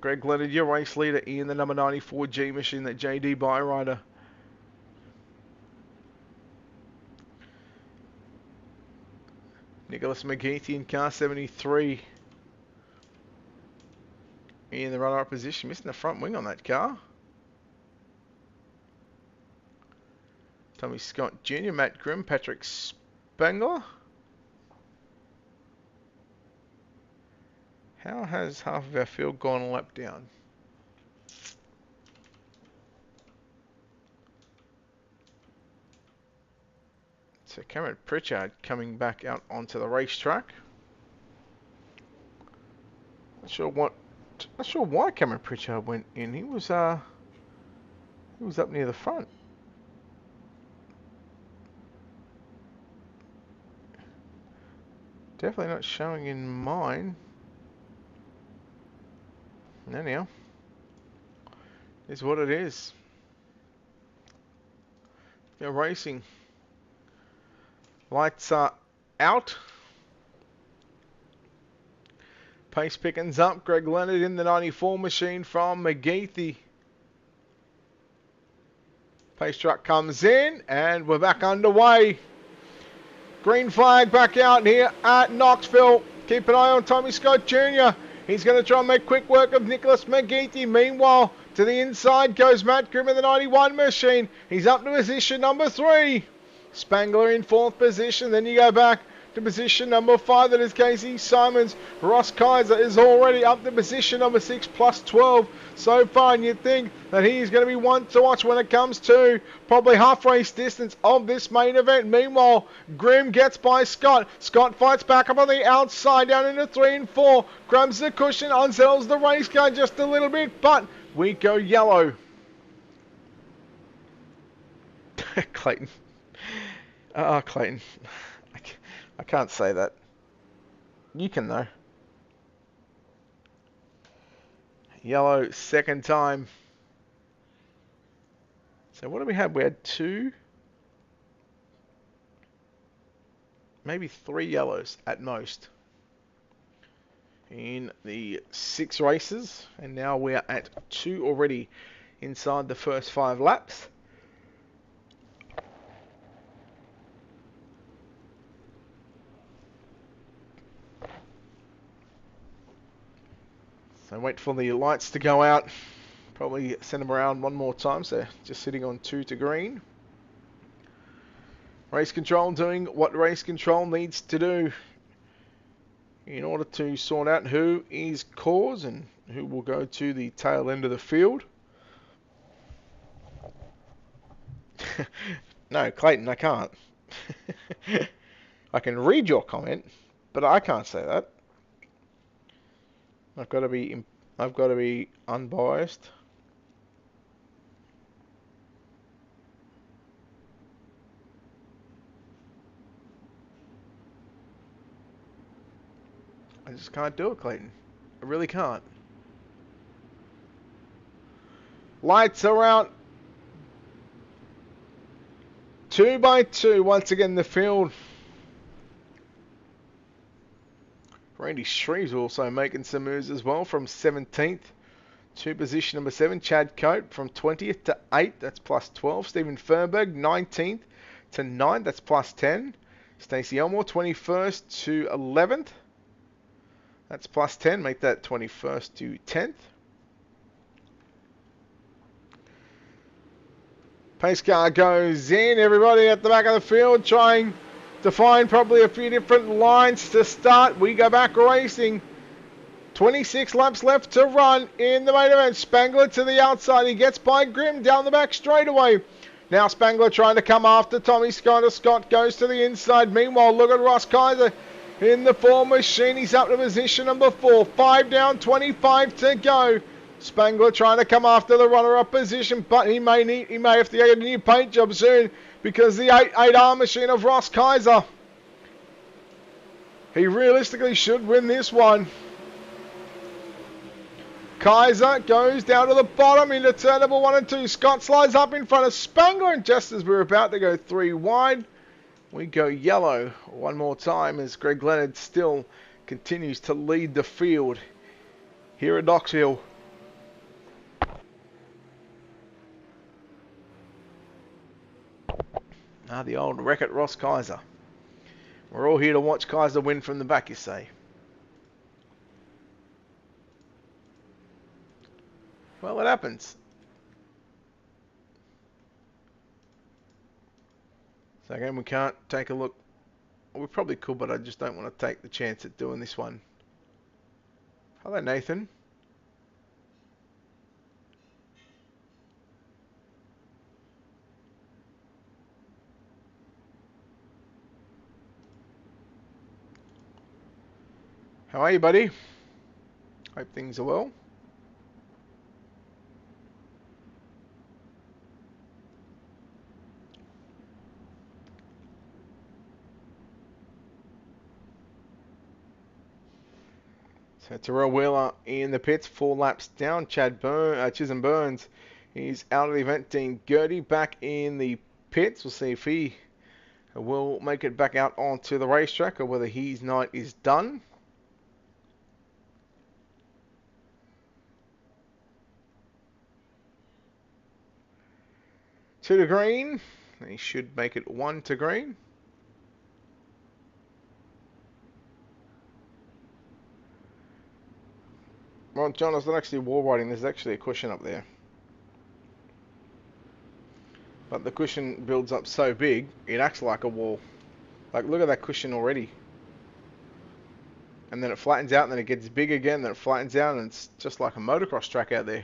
Greg Leonard, your race leader, in the number 94 G machine, that JD Byrider. Nicholas McGeethy in car 73. In the runner-up position, missing the front wing on that car. Tommy Scott Jr., Matt Grimm, Patrick Spangler. How has half of our field gone a lap down? So Cameron Pritchard coming back out onto the racetrack. Not sure why Cameron Pritchard went in. He was up near the front. Definitely not showing in mine. Anyhow, is what it is. They're racing. Lights are out. Pace pickings up. Greg Leonard in the 94 machine from McGeethy. Pace truck comes in and we're back underway. Green flag back out here at Knoxville. Keep an eye on Tommy Scott Jr. He's going to try and make quick work of Nicholas McGeethy. Meanwhile, to the inside goes Matt Grimm in the 91 machine. He's up to position number 3. Spangler in 4th position. Then you go back to position number 5. That is Casey Simons. Ross Kaiser is already up to position number 6 plus 12 so far. And you'd think that he's going to be one to watch when it comes to probably half race distance of this main event. Meanwhile, Grimm gets by Scott. Scott fights back up on the outside down into 3 and 4. Grabs the cushion, unsettles the race car just a little bit. But we go yellow. Clayton. Clayton. I can't say that. You can though. Yellow, second time. So what do we have? We had 2, maybe 3 yellows at most in the 6 races, and now we're at 2 already inside the first 5 laps. So wait for the lights to go out. Probably send them around one more time. So just sitting on 2 to green. Race control doing what race control needs to do in order to sort out who is cause and who will go to the tail end of the field. No, Clayton, I can't. I can read your comment, but I can't say that. I've got to be unbiased. I just can't do it, Clayton. I really can't. Lights are out. 2 by 2. Once again, the field. Randy Shreve's also making some moves as well from 17th to position number 7. Chad Coate from 20th to 8th. That's plus 12. Stephen Fernberg 19th to 9th. That's plus 10. Stacey Elmore 21st to 11th. That's plus 10. Make that 21st to 10th. Pace car goes in. Everybody at the back of the field trying to find probably a few different lines to start. We go back racing. 26 laps left to run in the main event. Spangler to the outside. He gets by Grimm down the back straightaway. Now Spangler trying to come after Tommy Scott. Scott goes to the inside. Meanwhile, look at Ross Kaiser in the 4 machine. He's up to position number 4. 5 down, 25 to go. Spangler trying to come after the runner-up position, but he may have to get a new paint job soon because the 8R machine of Ross Kaiser. He realistically should win this one. Kaiser goes down to the bottom into turn number 1 and 2. Scott slides up in front of Spangler, and just as we're about to go 3 wide, we go yellow one more time as Greg Leonard still continues to lead the field here at Knoxville. The old Wreck-It Ross Kaiser. We're all here to watch Kaiser win from the back, you say. Well, it happens. So again, we can't take a look. We probably could, but I just don't want to take the chance at doing this one. Hello, Nathan. How are you, buddy? Hope things are well. So Terrell Wheeler in the pits, 4 laps down. Chisholm Burns is out of the event. Dean Gertie back in the pits. We'll see if he will make it back out onto the racetrack or whether his night is done. Two to green. He should make it 1 to green. Well, John, it's not actually wall riding. There's actually a cushion up there. But the cushion builds up so big, it acts like a wall. Like, look at that cushion already. And then it flattens out, and then it gets big again, then it flattens out, and it's just like a motocross track out there.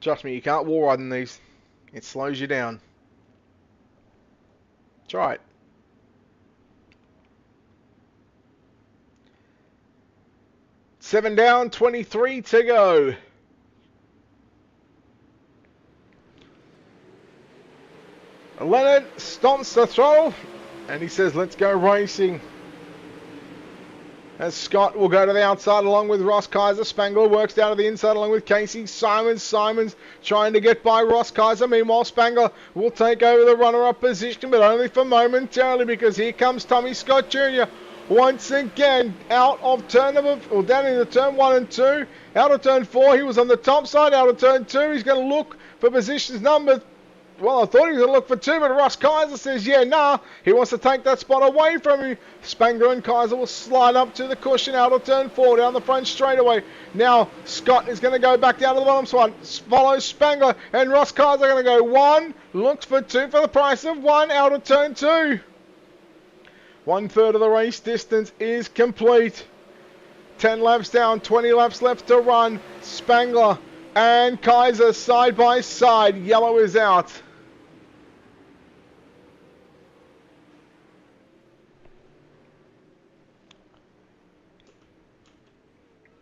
Trust me, you can't wall ride in these. It slows you down. Try it. Seven down, 23 to go. Leonard stomps the throttle, and he says, let's go racing. As Scott will go to the outside along with Ross Kaiser. Spangler works down to the inside along with Casey. Simons trying to get by Ross Kaiser. Meanwhile, Spangler will take over the runner-up position, but only for momentarily because here comes Tommy Scott Jr. once again out of turn number, or down into turn 1 and 2. Out of turn 4, he was on the top side. Out of turn 2, he's going to look for positions number. Well, I thought he was going to look for 2, but Ross Kaiser says, yeah, nah. He wants to take that spot away from him. Spangler and Kaiser will slide up to the cushion out of turn 4, down the front straightaway. Now, Scott is going to go back down to the bottom side. Follows Spangler, and Ross Kaiser going to go 1. Looks for 2 for the price of 1 out of turn 2. 1/3 of the race distance is complete. 10 laps down, 20 laps left to run. Spangler and Kaiser side by side. Yellow is out.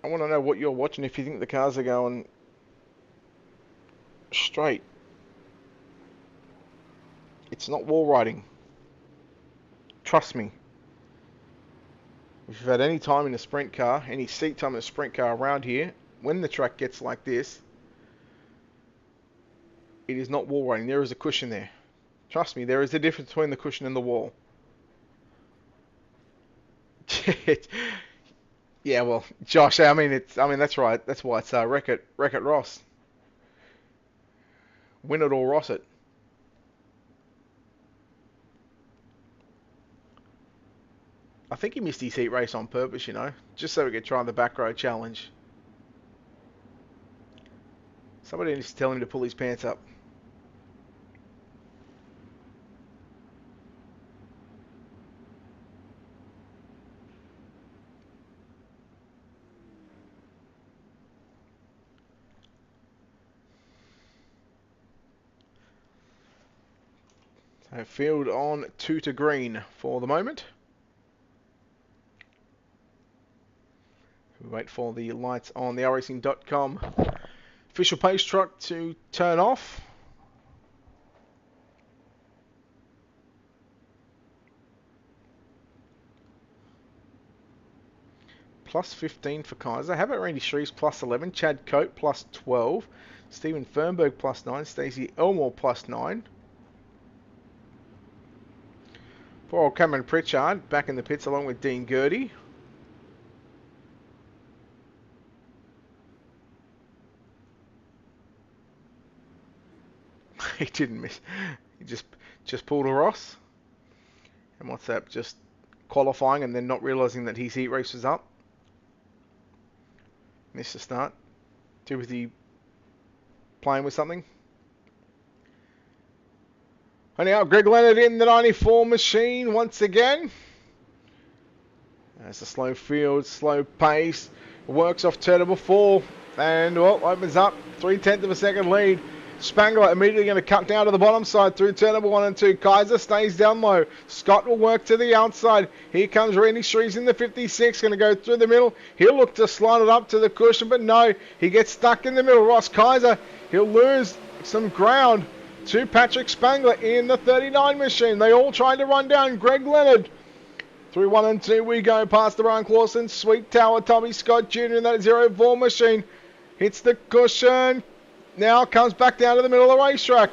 I want to know what you're watching if you think the cars are going straight. It's not wall riding. Trust me. If you've had any time in a sprint car, any seat time in a sprint car around here, when the track gets like this, it is not wall riding. There is a cushion there. Trust me, there is a difference between the cushion and the wall. Yeah, well, Josh, I mean that's right. That's why it's Wreck-It Ross. Win it or Ross it. I think he missed his heat race on purpose, you know, just so we could try the back row challenge. Somebody needs to tell him to pull his pants up. So field on 2 to green for the moment. We wait for the lights on the iRacing.com official pace truck to turn off. Plus 15 for Kaiser. How about Randy Shreves plus 11? Chad Coate plus 12. Stephen Fernberg plus 9. Stacey Elmore plus 9. Poor old Cameron Pritchard back in the pits along with Dean Gertie. He didn't miss. He just pulled a Ross. And what's that? Just qualifying and then not realising that his heat race was up. Missed the start. Too busy playing with something. And now Greg Leonard in the 94 machine once again. As a slow field, slow pace. Works off turn number 4. And, well, opens up 3/10 of a second lead. Spangler immediately going to cut down to the bottom side through turn number 1 and 2. Kaiser stays down low. Scott will work to the outside. Here comes Randy Shreves in the 56. Going to go through the middle. He'll look to slide it up to the cushion, but no. He gets stuck in the middle. Ross Kaiser, he'll lose some ground to Patrick Spangler in the 39 machine. They all tried to run down Greg Leonard. Through 1 and 2 we go past the Brian Clausen, Sweet Tower, Tommy Scott Jr. in that 04 machine. Hits the cushion. Now comes back down to the middle of the racetrack.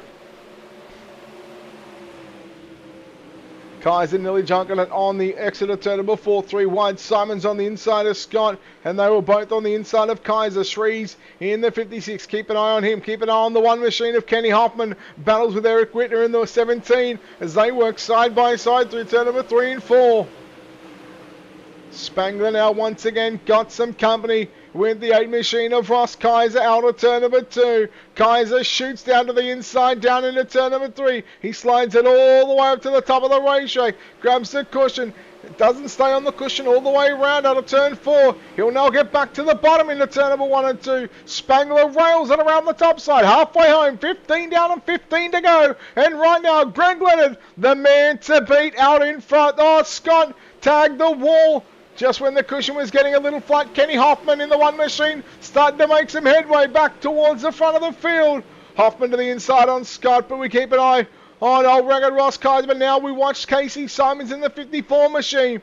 Kaiser nearly junking it on the exit of turn number 4, 3 wide. Simon's on the inside of Scott, and they were both on the inside of Kaiser. Shreves in the 56. Keep an eye on him. Keep an eye on the 1 machine of Kenny Hoffman. Battles with Eric Whitner in the 17 as they work side by side through turn number 3 and 4. Spangler now once again got some company with the 8 machine of Ross Kaiser out of turn number 2. Kaiser shoots down to the inside, down into turn number 3. He slides it all the way up to the top of the racetrack, grabs the cushion. It doesn't stay on the cushion all the way around out of turn 4. He'll now get back to the bottom into turn number 1 and 2. Spangler rails it around the top side, halfway home, 15 down and 15 to go. And right now, Greg Leonard, the man to beat out in front. Oh, Scott tagged the wall just when the cushion was getting a little flat. Kenny Hoffman in the 1 machine starting to make some headway back towards the front of the field. Hoffman to the inside on Scott, but we keep an eye on old rugged Ross Kaiser. But now we watch Casey Simons in the 54 machine.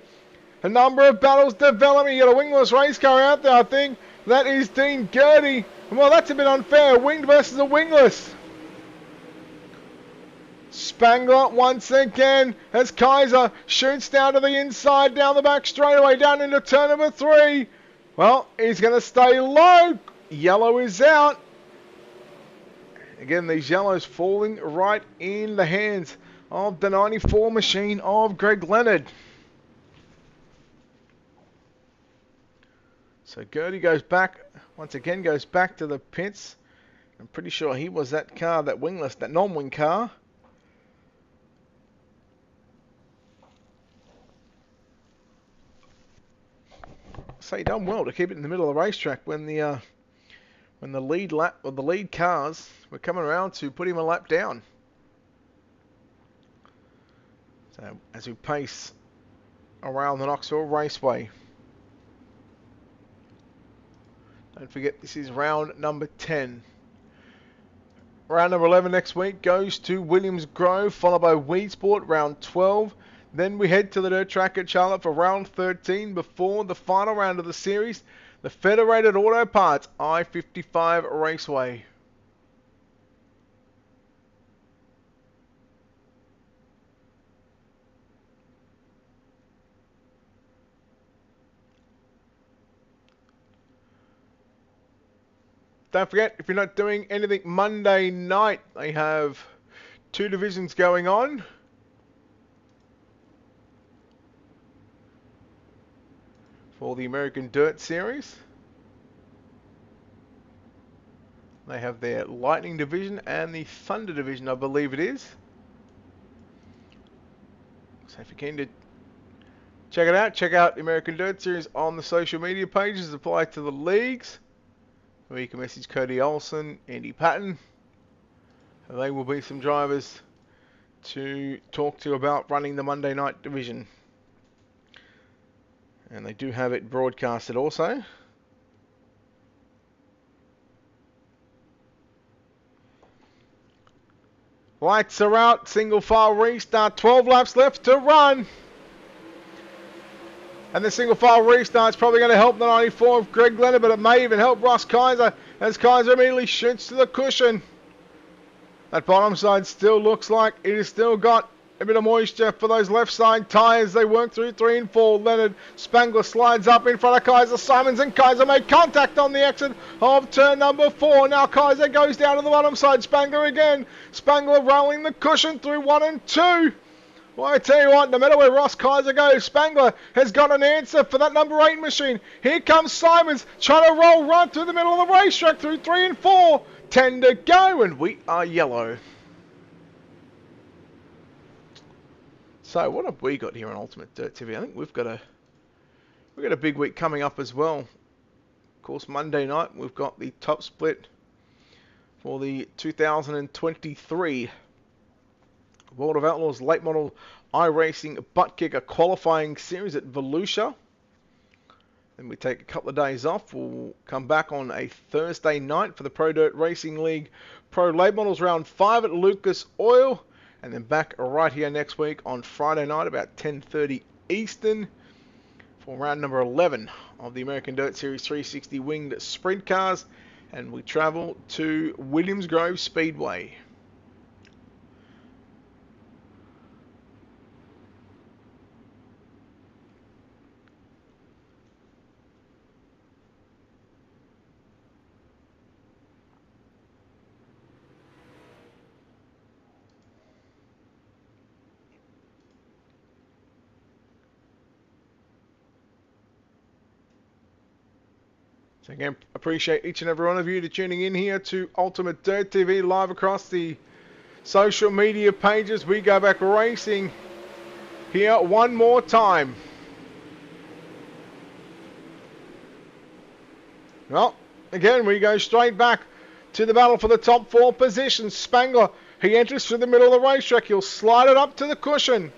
A number of battles developing. You got a wingless race car out there, I think. That is Dean Gertie. Well, that's a bit unfair. Winged versus a wingless. Spangler once again as Kaiser shoots down to the inside, down the back straightaway, down into turn number 3. Well, he's going to stay low. Yellow is out. Again, these yellows falling right in the hands of the 94 machine of Greg Leonard. So Gertie goes back, once again goes back to the pits. I'm pretty sure he was that car, that wingless, that non-wing car. So he done well to keep it in the middle of the racetrack when the lead cars were coming around to put him a lap down. So as we pace around the Knoxville Raceway, don't forget this is round number 10. Round number 11 next week goes to Williams Grove, followed by Weedsport, round 12. Then we head to the dirt track at Charlotte for round 13 before the final round of the series, the Federated Auto Parts I-55 Raceway. Don't forget, if you're not doing anything Monday night, they have 2 divisions going on. For the American Dirt Series. They have their Lightning Division and the Thunder Division, I believe it is. So if you're keen to check it out, check out the American Dirt Series on the social media pages. Apply to the leagues, where you can message Cody Olsen, Andy Patton. And they will be some drivers to talk to about running the Monday night division. And they do have it broadcasted also. Lights are out. Single file restart. 12 laps left to run. And the single file restart's probably going to help the 94 of Greg Leonard, but it may even help Ross Kaiser as Kaiser immediately shoots to the cushion. That bottom side still looks like it has still got a bit of moisture for those left side tyres. They work through 3 and 4. Leonard Spangler slides up in front of Kaiser. Simons and Kaiser make contact on the exit of turn number 4. Now Kaiser goes down to the bottom side. Spangler again. Spangler rolling the cushion through 1 and 2. Well, I tell you what, no matter where Ross Kaiser goes, Spangler has got an answer for that number 8 machine. Here comes Simons trying to roll right through the middle of the racetrack through 3 and 4. 10 to go, and we are yellow. So what have we got here on Ultimate Dirt TV? I think we've got a big week coming up as well. Of course, Monday night we've got the top split for the 2023 World of Outlaws Late Model iRacing Butt Kicker Qualifying Series at Volusia. Then we take a couple of days off. We'll come back on a Thursday night for the Pro Dirt Racing League Pro Late Models Round 5 at Lucas Oil. And then back right here next week on Friday night about 10:30 Eastern for round number 11 of the American Dirt Series 360 Winged Sprint Cars. And we travel to Williams Grove Speedway. So again, appreciate each and every one of you tuning in here to Ultimate Dirt TV live across the social media pages. We go back racing here one more time. Well, again, we go straight back to the battle for the top 4 positions. Spangler, he enters through the middle of the racetrack. He'll slide it up to the cushion.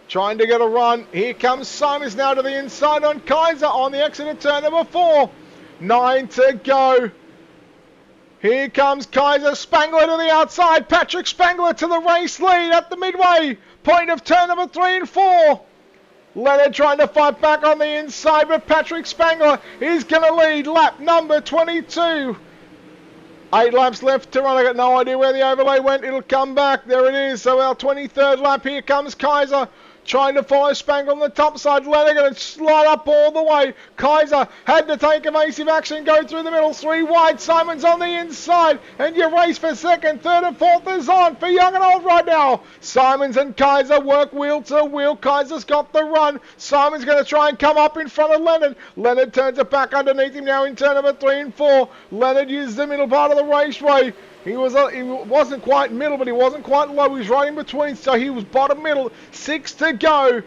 Trying to get a run. Here comes Simons now to the inside on Kaiser on the exit of turn number 4. 9 to go. Here comes Kaiser. Spangler to the outside. Patrick Spangler to the race lead at the midway point of turn number 3 and 4. Leonard trying to fight back on the inside, but Patrick Spangler is going to lead lap number 22. 8 laps left to run. I got no idea where the overlay went. It'll come back. There it is. So our 23rd lap. Here comes Kaiser. Trying to follow Spangler on the top side. Leonard going to slide up all the way. Kaiser had to take evasive action. Go through the middle. 3 wide. Simons on the inside. And your race for second, third and fourth is on for young and old right now. Simons and Kaiser work wheel to wheel. Kaiser's got the run. Simons going to try and come up in front of Leonard. Leonard turns it back underneath him now in turn number 3 and 4. Leonard uses the middle part of the raceway. He wasn't quite middle, but he wasn't quite low. He was right in between, so he was bottom middle. 6 to go.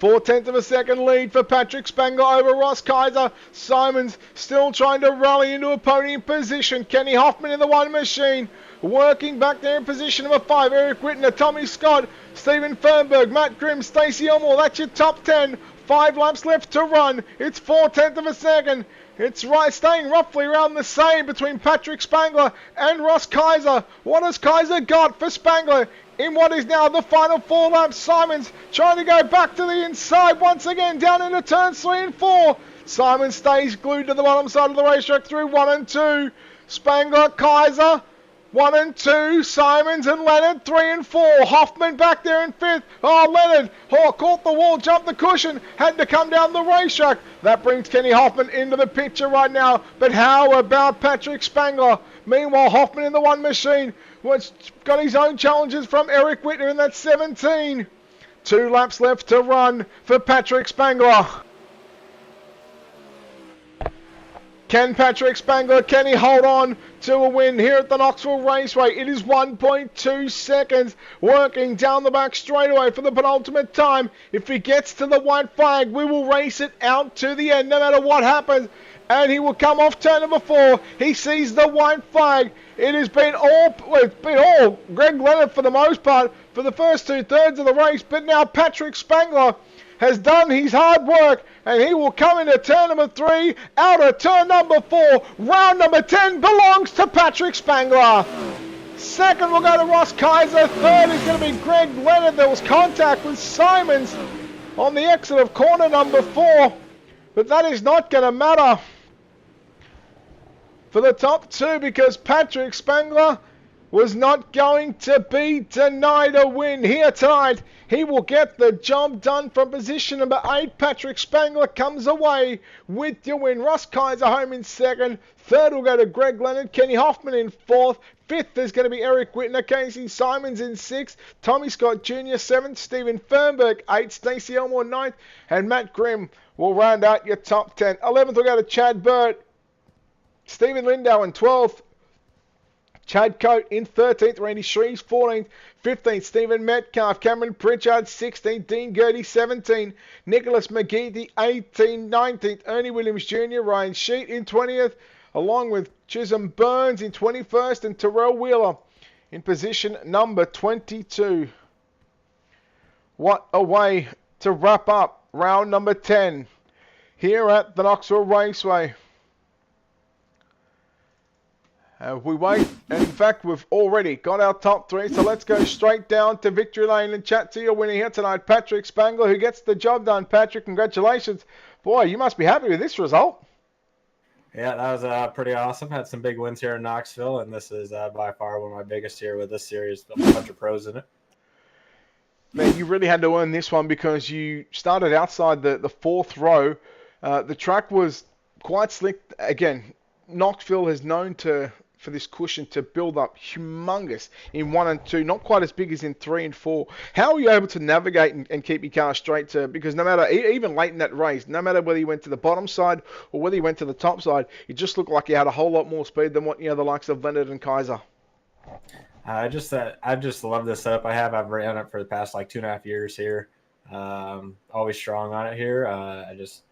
4/10 of a second lead for Patrick Spangler over Ross Kaiser. Simons still trying to rally into a podium position. Kenny Hoffman in the 1 machine. Working back there in position number 5. Eric Whitner, Tommy Scott, Stephen Fernberg, Matt Grimm, Stacey Elmore. That's your top 10. 5 laps left to run. It's 4/10 of a second. It's right, staying roughly around the same between Patrick Spangler and Ross Kaiser. What has Kaiser got for Spangler in what is now the final 4 laps? Simons trying to go back to the inside once again down into turns 3 and 4. Simons stays glued to the bottom side of the racetrack through 1 and 2. Spangler, Kaiser, 1 and 2, Simons and Leonard, 3 and 4. Hoffman back there in 5th. Oh, Leonard, caught the wall, jumped the cushion, had to come down the racetrack. That brings Kenny Hoffman into the picture right now. But how about Patrick Spangler? Meanwhile, Hoffman in the 1 machine, what's got his own challenges from Eric Whitner in that 17. 2 laps left to run for Patrick Spangler. Can Patrick Spangler, can he hold on to a win here at the Knoxville Raceway? It is 1.2 seconds working down the back straightaway for the penultimate time. If he gets to the white flag, we will race it out to the end no matter what happens. And he will come off turn number 4. He sees the white flag. It has been all Greg Leonard for the most part for the first 2/3 of the race. But now Patrick Spangler has done his hard work, and he will come into turn number 3, out of turn number 4. Round number 10 belongs to Patrick Spangler. Second will go to Ross Kaiser. Third is going to be Greg Leonard. There was contact with Simons on the exit of corner number 4. But that is not going to matter for the top 2 because Patrick Spangler was not going to be denied a win here tonight. He will get the job done from position number 8. Patrick Spangler comes away with your win. Ross Kaiser home in second. Third will go to Greg Leonard. Kenny Hoffman in fourth. Fifth is going to be Eric Whitner. Casey Simons in sixth. Tommy Scott Jr. seventh. Stephen Fernberg 8th. Stacey Elmore 9th. And Matt Grimm will round out your top 10. 11th will go to Chad Burt. Stephen Lindau in 12th. Chad Coate in 13th, Randy Shreves 14th, 15th, Stephen Metcalf, Cameron Pritchard 16th, Dean Gertie 17th, Nicholas McGeady 18th, 19th, Ernie Williams Jr., Ryan Sheet in 20th, along with Chisholm Burns in 21st and Terrell Wheeler in position number 22. What a way to wrap up round number 10 here at the Knoxville Raceway. We wait, and in fact we've already got our top 3, so let's go straight down to Victory Lane and chat to your winner here tonight, Patrick Spangler, who gets the job done. Patrick, congratulations. Boy, you must be happy with this result. Yeah, that was pretty awesome. Had some big wins here in Knoxville, and this is by far one of my biggest here with this series. A bunch of pros in it. Man, you really had to earn this one because you started outside the 4th row. The track was quite slick. Again, Knoxville is known for this cushion to build up humongous in 1 and 2, not quite as big as in 3 and 4. How were you able to navigate and keep your car straight because no matter, even late in that race, no matter whether you went to the bottom side or whether you went to the top side, it just looked like you had a whole lot more speed than what, the likes of Leonard and Kaiser. I just love this setup I have. I've ran it for the past like 2.5 years here. Always strong on it here. I just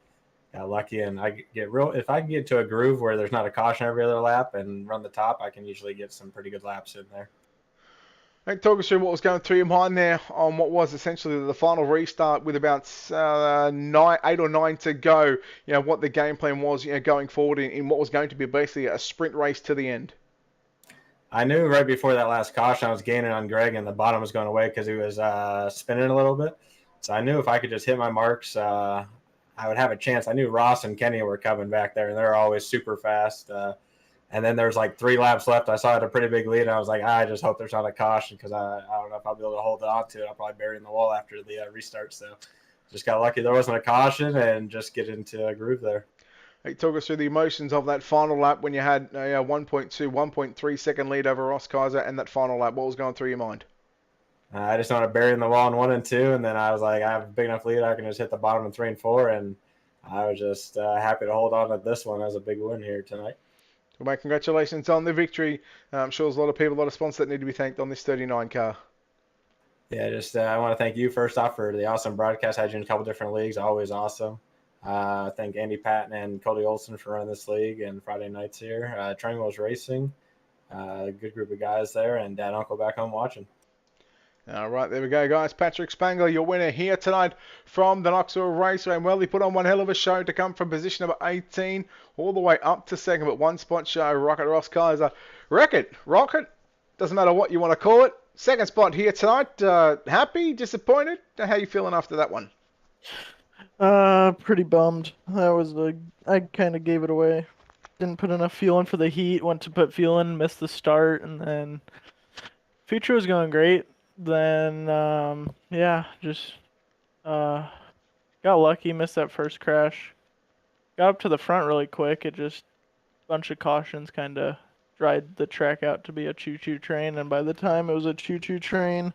got lucky, and I get if I can get to a groove where there's not a caution every other lap and run the top, I can usually get some pretty good laps in there. Hey, talk us through what was going through your mind there on what was essentially the final restart with about 8 or 9 to go. What the game plan was, going forward in what was going to be basically a sprint race to the end. I knew right before that last caution I was gaining on Greg, and the bottom was going away because he was spinning a little bit. So I knew if I could just hit my marks, I would have a chance. I knew Ross and Kenny were coming back there, and they're always super fast. And then there's like 3 laps left. I saw it a pretty big lead, and I was like, I just hope there's not a caution because I don't know if I'll be able to hold on to it. I'll probably bury it in the wall after the restart. So just got lucky there wasn't a caution and just get into a groove there. Hey, talk us through the emotions of that final lap when you had a 1.2, 1.3 second lead over Ross Kaiser and that final lap. What was going through your mind? I just want to bury in the wall in 1 and 2, and then I was like, I have a big enough lead. I can just hit the bottom in 3 and 4, and I was just happy to hold on to this one as a big win here tonight. Well, mate, congratulations on the victory. I'm sure there's a lot of people, a lot of sponsors that need to be thanked on this 39 car. Yeah, just I want to thank you first off for the awesome broadcast. I had you in a couple different leagues, always awesome. Thank Andy Patton and Cody Olson for running this league and Friday nights here. Train Wheels Racing, good group of guys there, and Dad and Uncle back home watching. All right, there we go, guys. Patrick Spangler, your winner here tonight from the Knoxville Raceway. And well, he put on one hell of a show to come from position number 18 all the way up to second, but 1 spot show. Rocket Ross Kaiser. Rocket, doesn't matter what you want to call it. Second spot here tonight. Happy, disappointed? How you feeling after that one? Pretty bummed. I kind of gave it away. Didn't put enough fuel in for the heat. Went to put fuel in, missed the start, and then future was going great. Then just got lucky, missed that first crash. Got up to the front really quick. It just bunch of cautions kind of dried the track out to be a choo-choo train, and by the time it was a choo-choo train,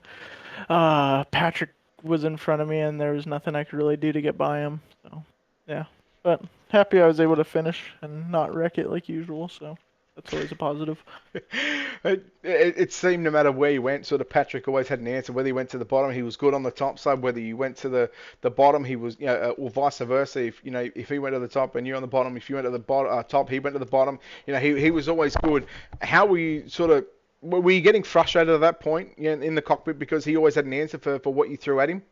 Patrick was in front of me, and there was nothing I could really do to get by him. So yeah, but happy I was able to finish and not wreck it like usual. So that's always a positive. It seemed no matter where you went, sort of Patrick always had an answer. Whether he went to the bottom, he was good on the top side. Whether you went to the bottom, he was, or vice versa. If he went to the top and you're on the bottom, if you went to the top, he went to the bottom. He was always good. How were you were you getting frustrated at that point in the cockpit because he always had an answer for what you threw at him?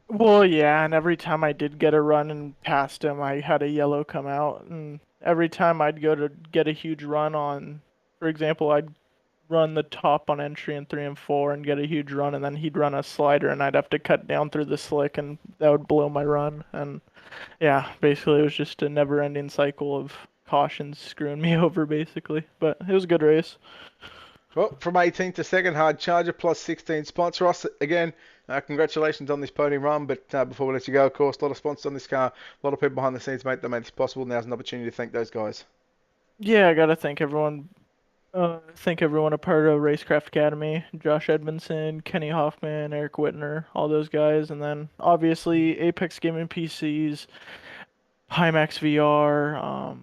Well, yeah, and every time I did get a run and past him, I had a yellow come out, and every time I'd go to get a huge run on, for example, I'd run the top on entry in 3 and 4 and get a huge run, and then he'd run a slider, and I'd have to cut down through the slick, and that would blow my run. And yeah, basically it was just a never-ending cycle of cautions screwing me over, basically. But it was a good race. Well, from 18th to second, hard charger plus 16 spots. Ross, again, congratulations on this podium run. But before we let you go, of course, a lot of sponsors on this car, a lot of people behind the scenes, mate, that made this possible. Now's an opportunity to thank those guys. Yeah, I gotta thank everyone. A part of Racecraft Academy, Josh Edmondson, Kenny Hoffman, Eric Whitner, all those guys, and then obviously Apex Gaming PCs, Pimax VR,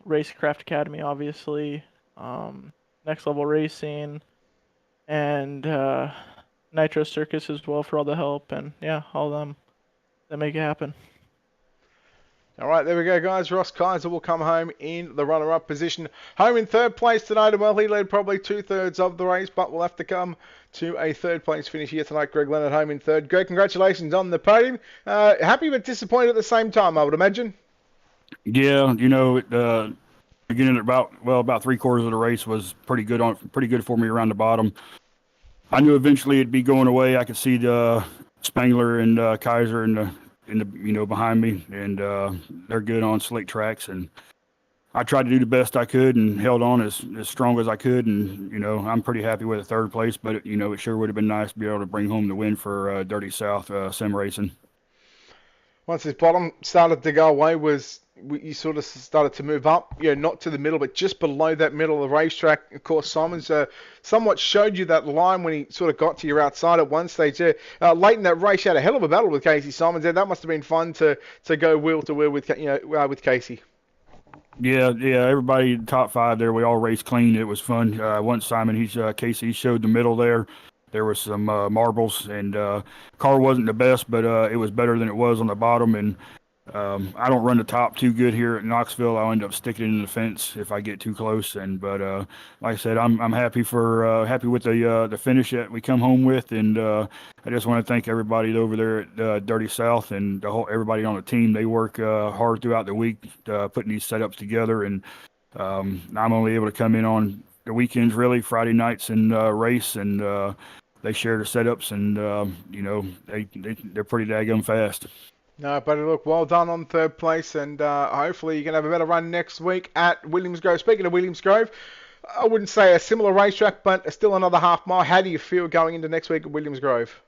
Racecraft Academy, obviously, Next Level Racing, and Nitro Circus as well for all the help, and yeah, all of them that make it happen. All right, there we go, guys. Ross Kaiser will come home in the runner-up position. Home in third place tonight, and well, he led probably 2/3 of the race, but we'll have to come to a third-place finish here tonight. Greg Leonard home in third. Greg, congratulations on the podium. Happy but disappointed at the same time, I would imagine. Yeah, beginning at about 3/4 of the race was pretty good for me around the bottom. I knew eventually it'd be going away. I could see the Spangler and Kaiser behind me, and they're good on slick tracks, and I tried to do the best I could and held on as strong as I could, and I'm pretty happy with the third place, but it sure would have been nice to be able to bring home the win for Dirty South sim racing. Once this bottom started to go away, you sort of started to move up, not to the middle, but just below that middle of the racetrack. Of course, Simons somewhat showed you that line when he sort of got to your outside at one stage there. Late in that race, you had a hell of a battle with Casey Simons there. That must have been fun to go wheel to wheel with Casey. Yeah, everybody top 5 there, we all raced clean. It was fun. Once Casey showed the middle there. There was some marbles, and car wasn't the best, but it was better than it was on the bottom. And I don't run the top too good here at Knoxville. I'll end up sticking it in the fence if I get too close. But like I said, I'm happy with the finish that we come home with, and I just want to thank everybody over there at Dirty South and everybody on the team. They work hard throughout the week putting these setups together, and I'm only able to come in on the weekends, really, Friday nights, and race, and they share the setups, and they're pretty daggum fast. No, but look, well done on third place, and hopefully you can have a better run next week at Williams Grove. Speaking of Williams Grove, I wouldn't say a similar racetrack, but still another half mile. How do you feel going into next week at Williams Grove?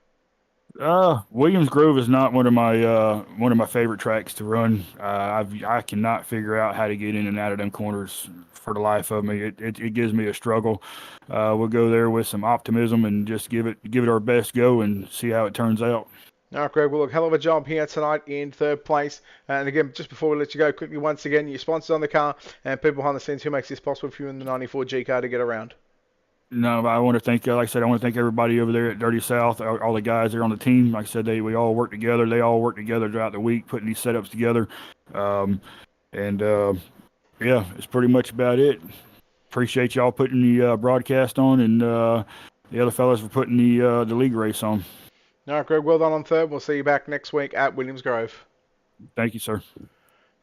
Williams Grove is not one of my favorite tracks to run. I cannot figure out how to get in and out of them corners for the life of me. It gives me a struggle. We'll go there with some optimism and just give it our best go and see how it turns out. All right, Greg, well, look, hell of a job here tonight in third place. And again, just before we let you go, quickly, once again, your sponsors on the car and people behind the scenes who makes this possible for you in the 94 G car to get around. No, I want to thank, like I said, everybody over there at Dirty South, all the guys there on the team. Like I said, we all work together. They all work together throughout the week, putting these setups together. Yeah, it's pretty much about it. Appreciate y'all putting the broadcast on, and the other fellas for putting the league race on. All right, Greg, well done on third. We'll see you back next week at Williams Grove. Thank you, sir.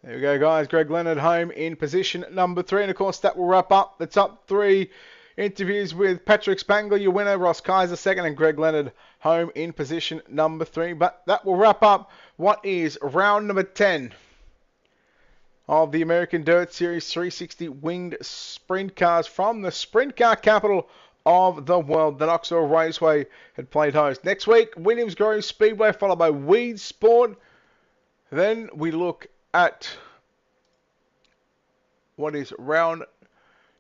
There we go, guys. Greg Leonard home in position number 3. And, of course, that will wrap up the top 3 interviews with Patrick Spangler, your winner, Ross Kaiser second, and Greg Leonard home in position number 3. But that will wrap up what is round number 10 of the American Dirt Series 360 winged sprint cars from the sprint car capital of the world. The Knoxville Raceway had played host. Next week, Williams Grove Speedway, followed by Weed Sport. Then we look at what is round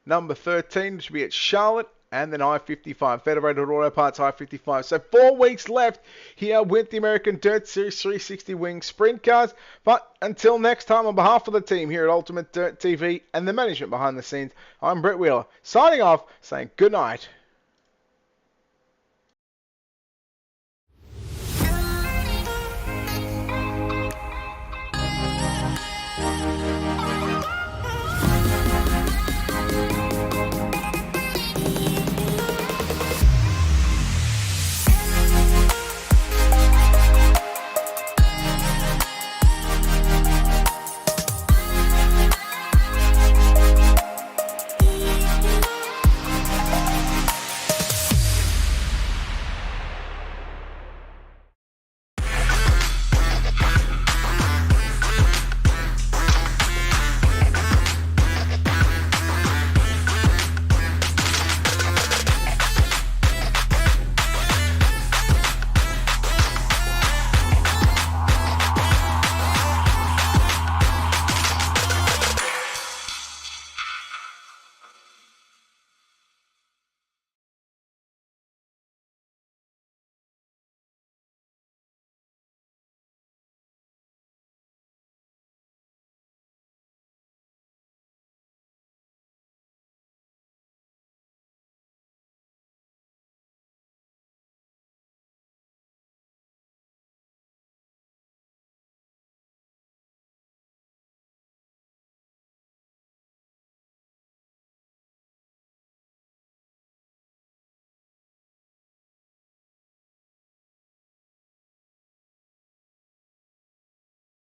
number 13, which will be at Charlotte, and then I-55, Federated Auto Parts I-55. So 4 weeks left here with the American Dirt Series 360 wing sprint cars. But until next time, on behalf of the team here at Ultimate Dirt TV and the management behind the scenes, I'm Brett Wheeler, signing off, saying good night.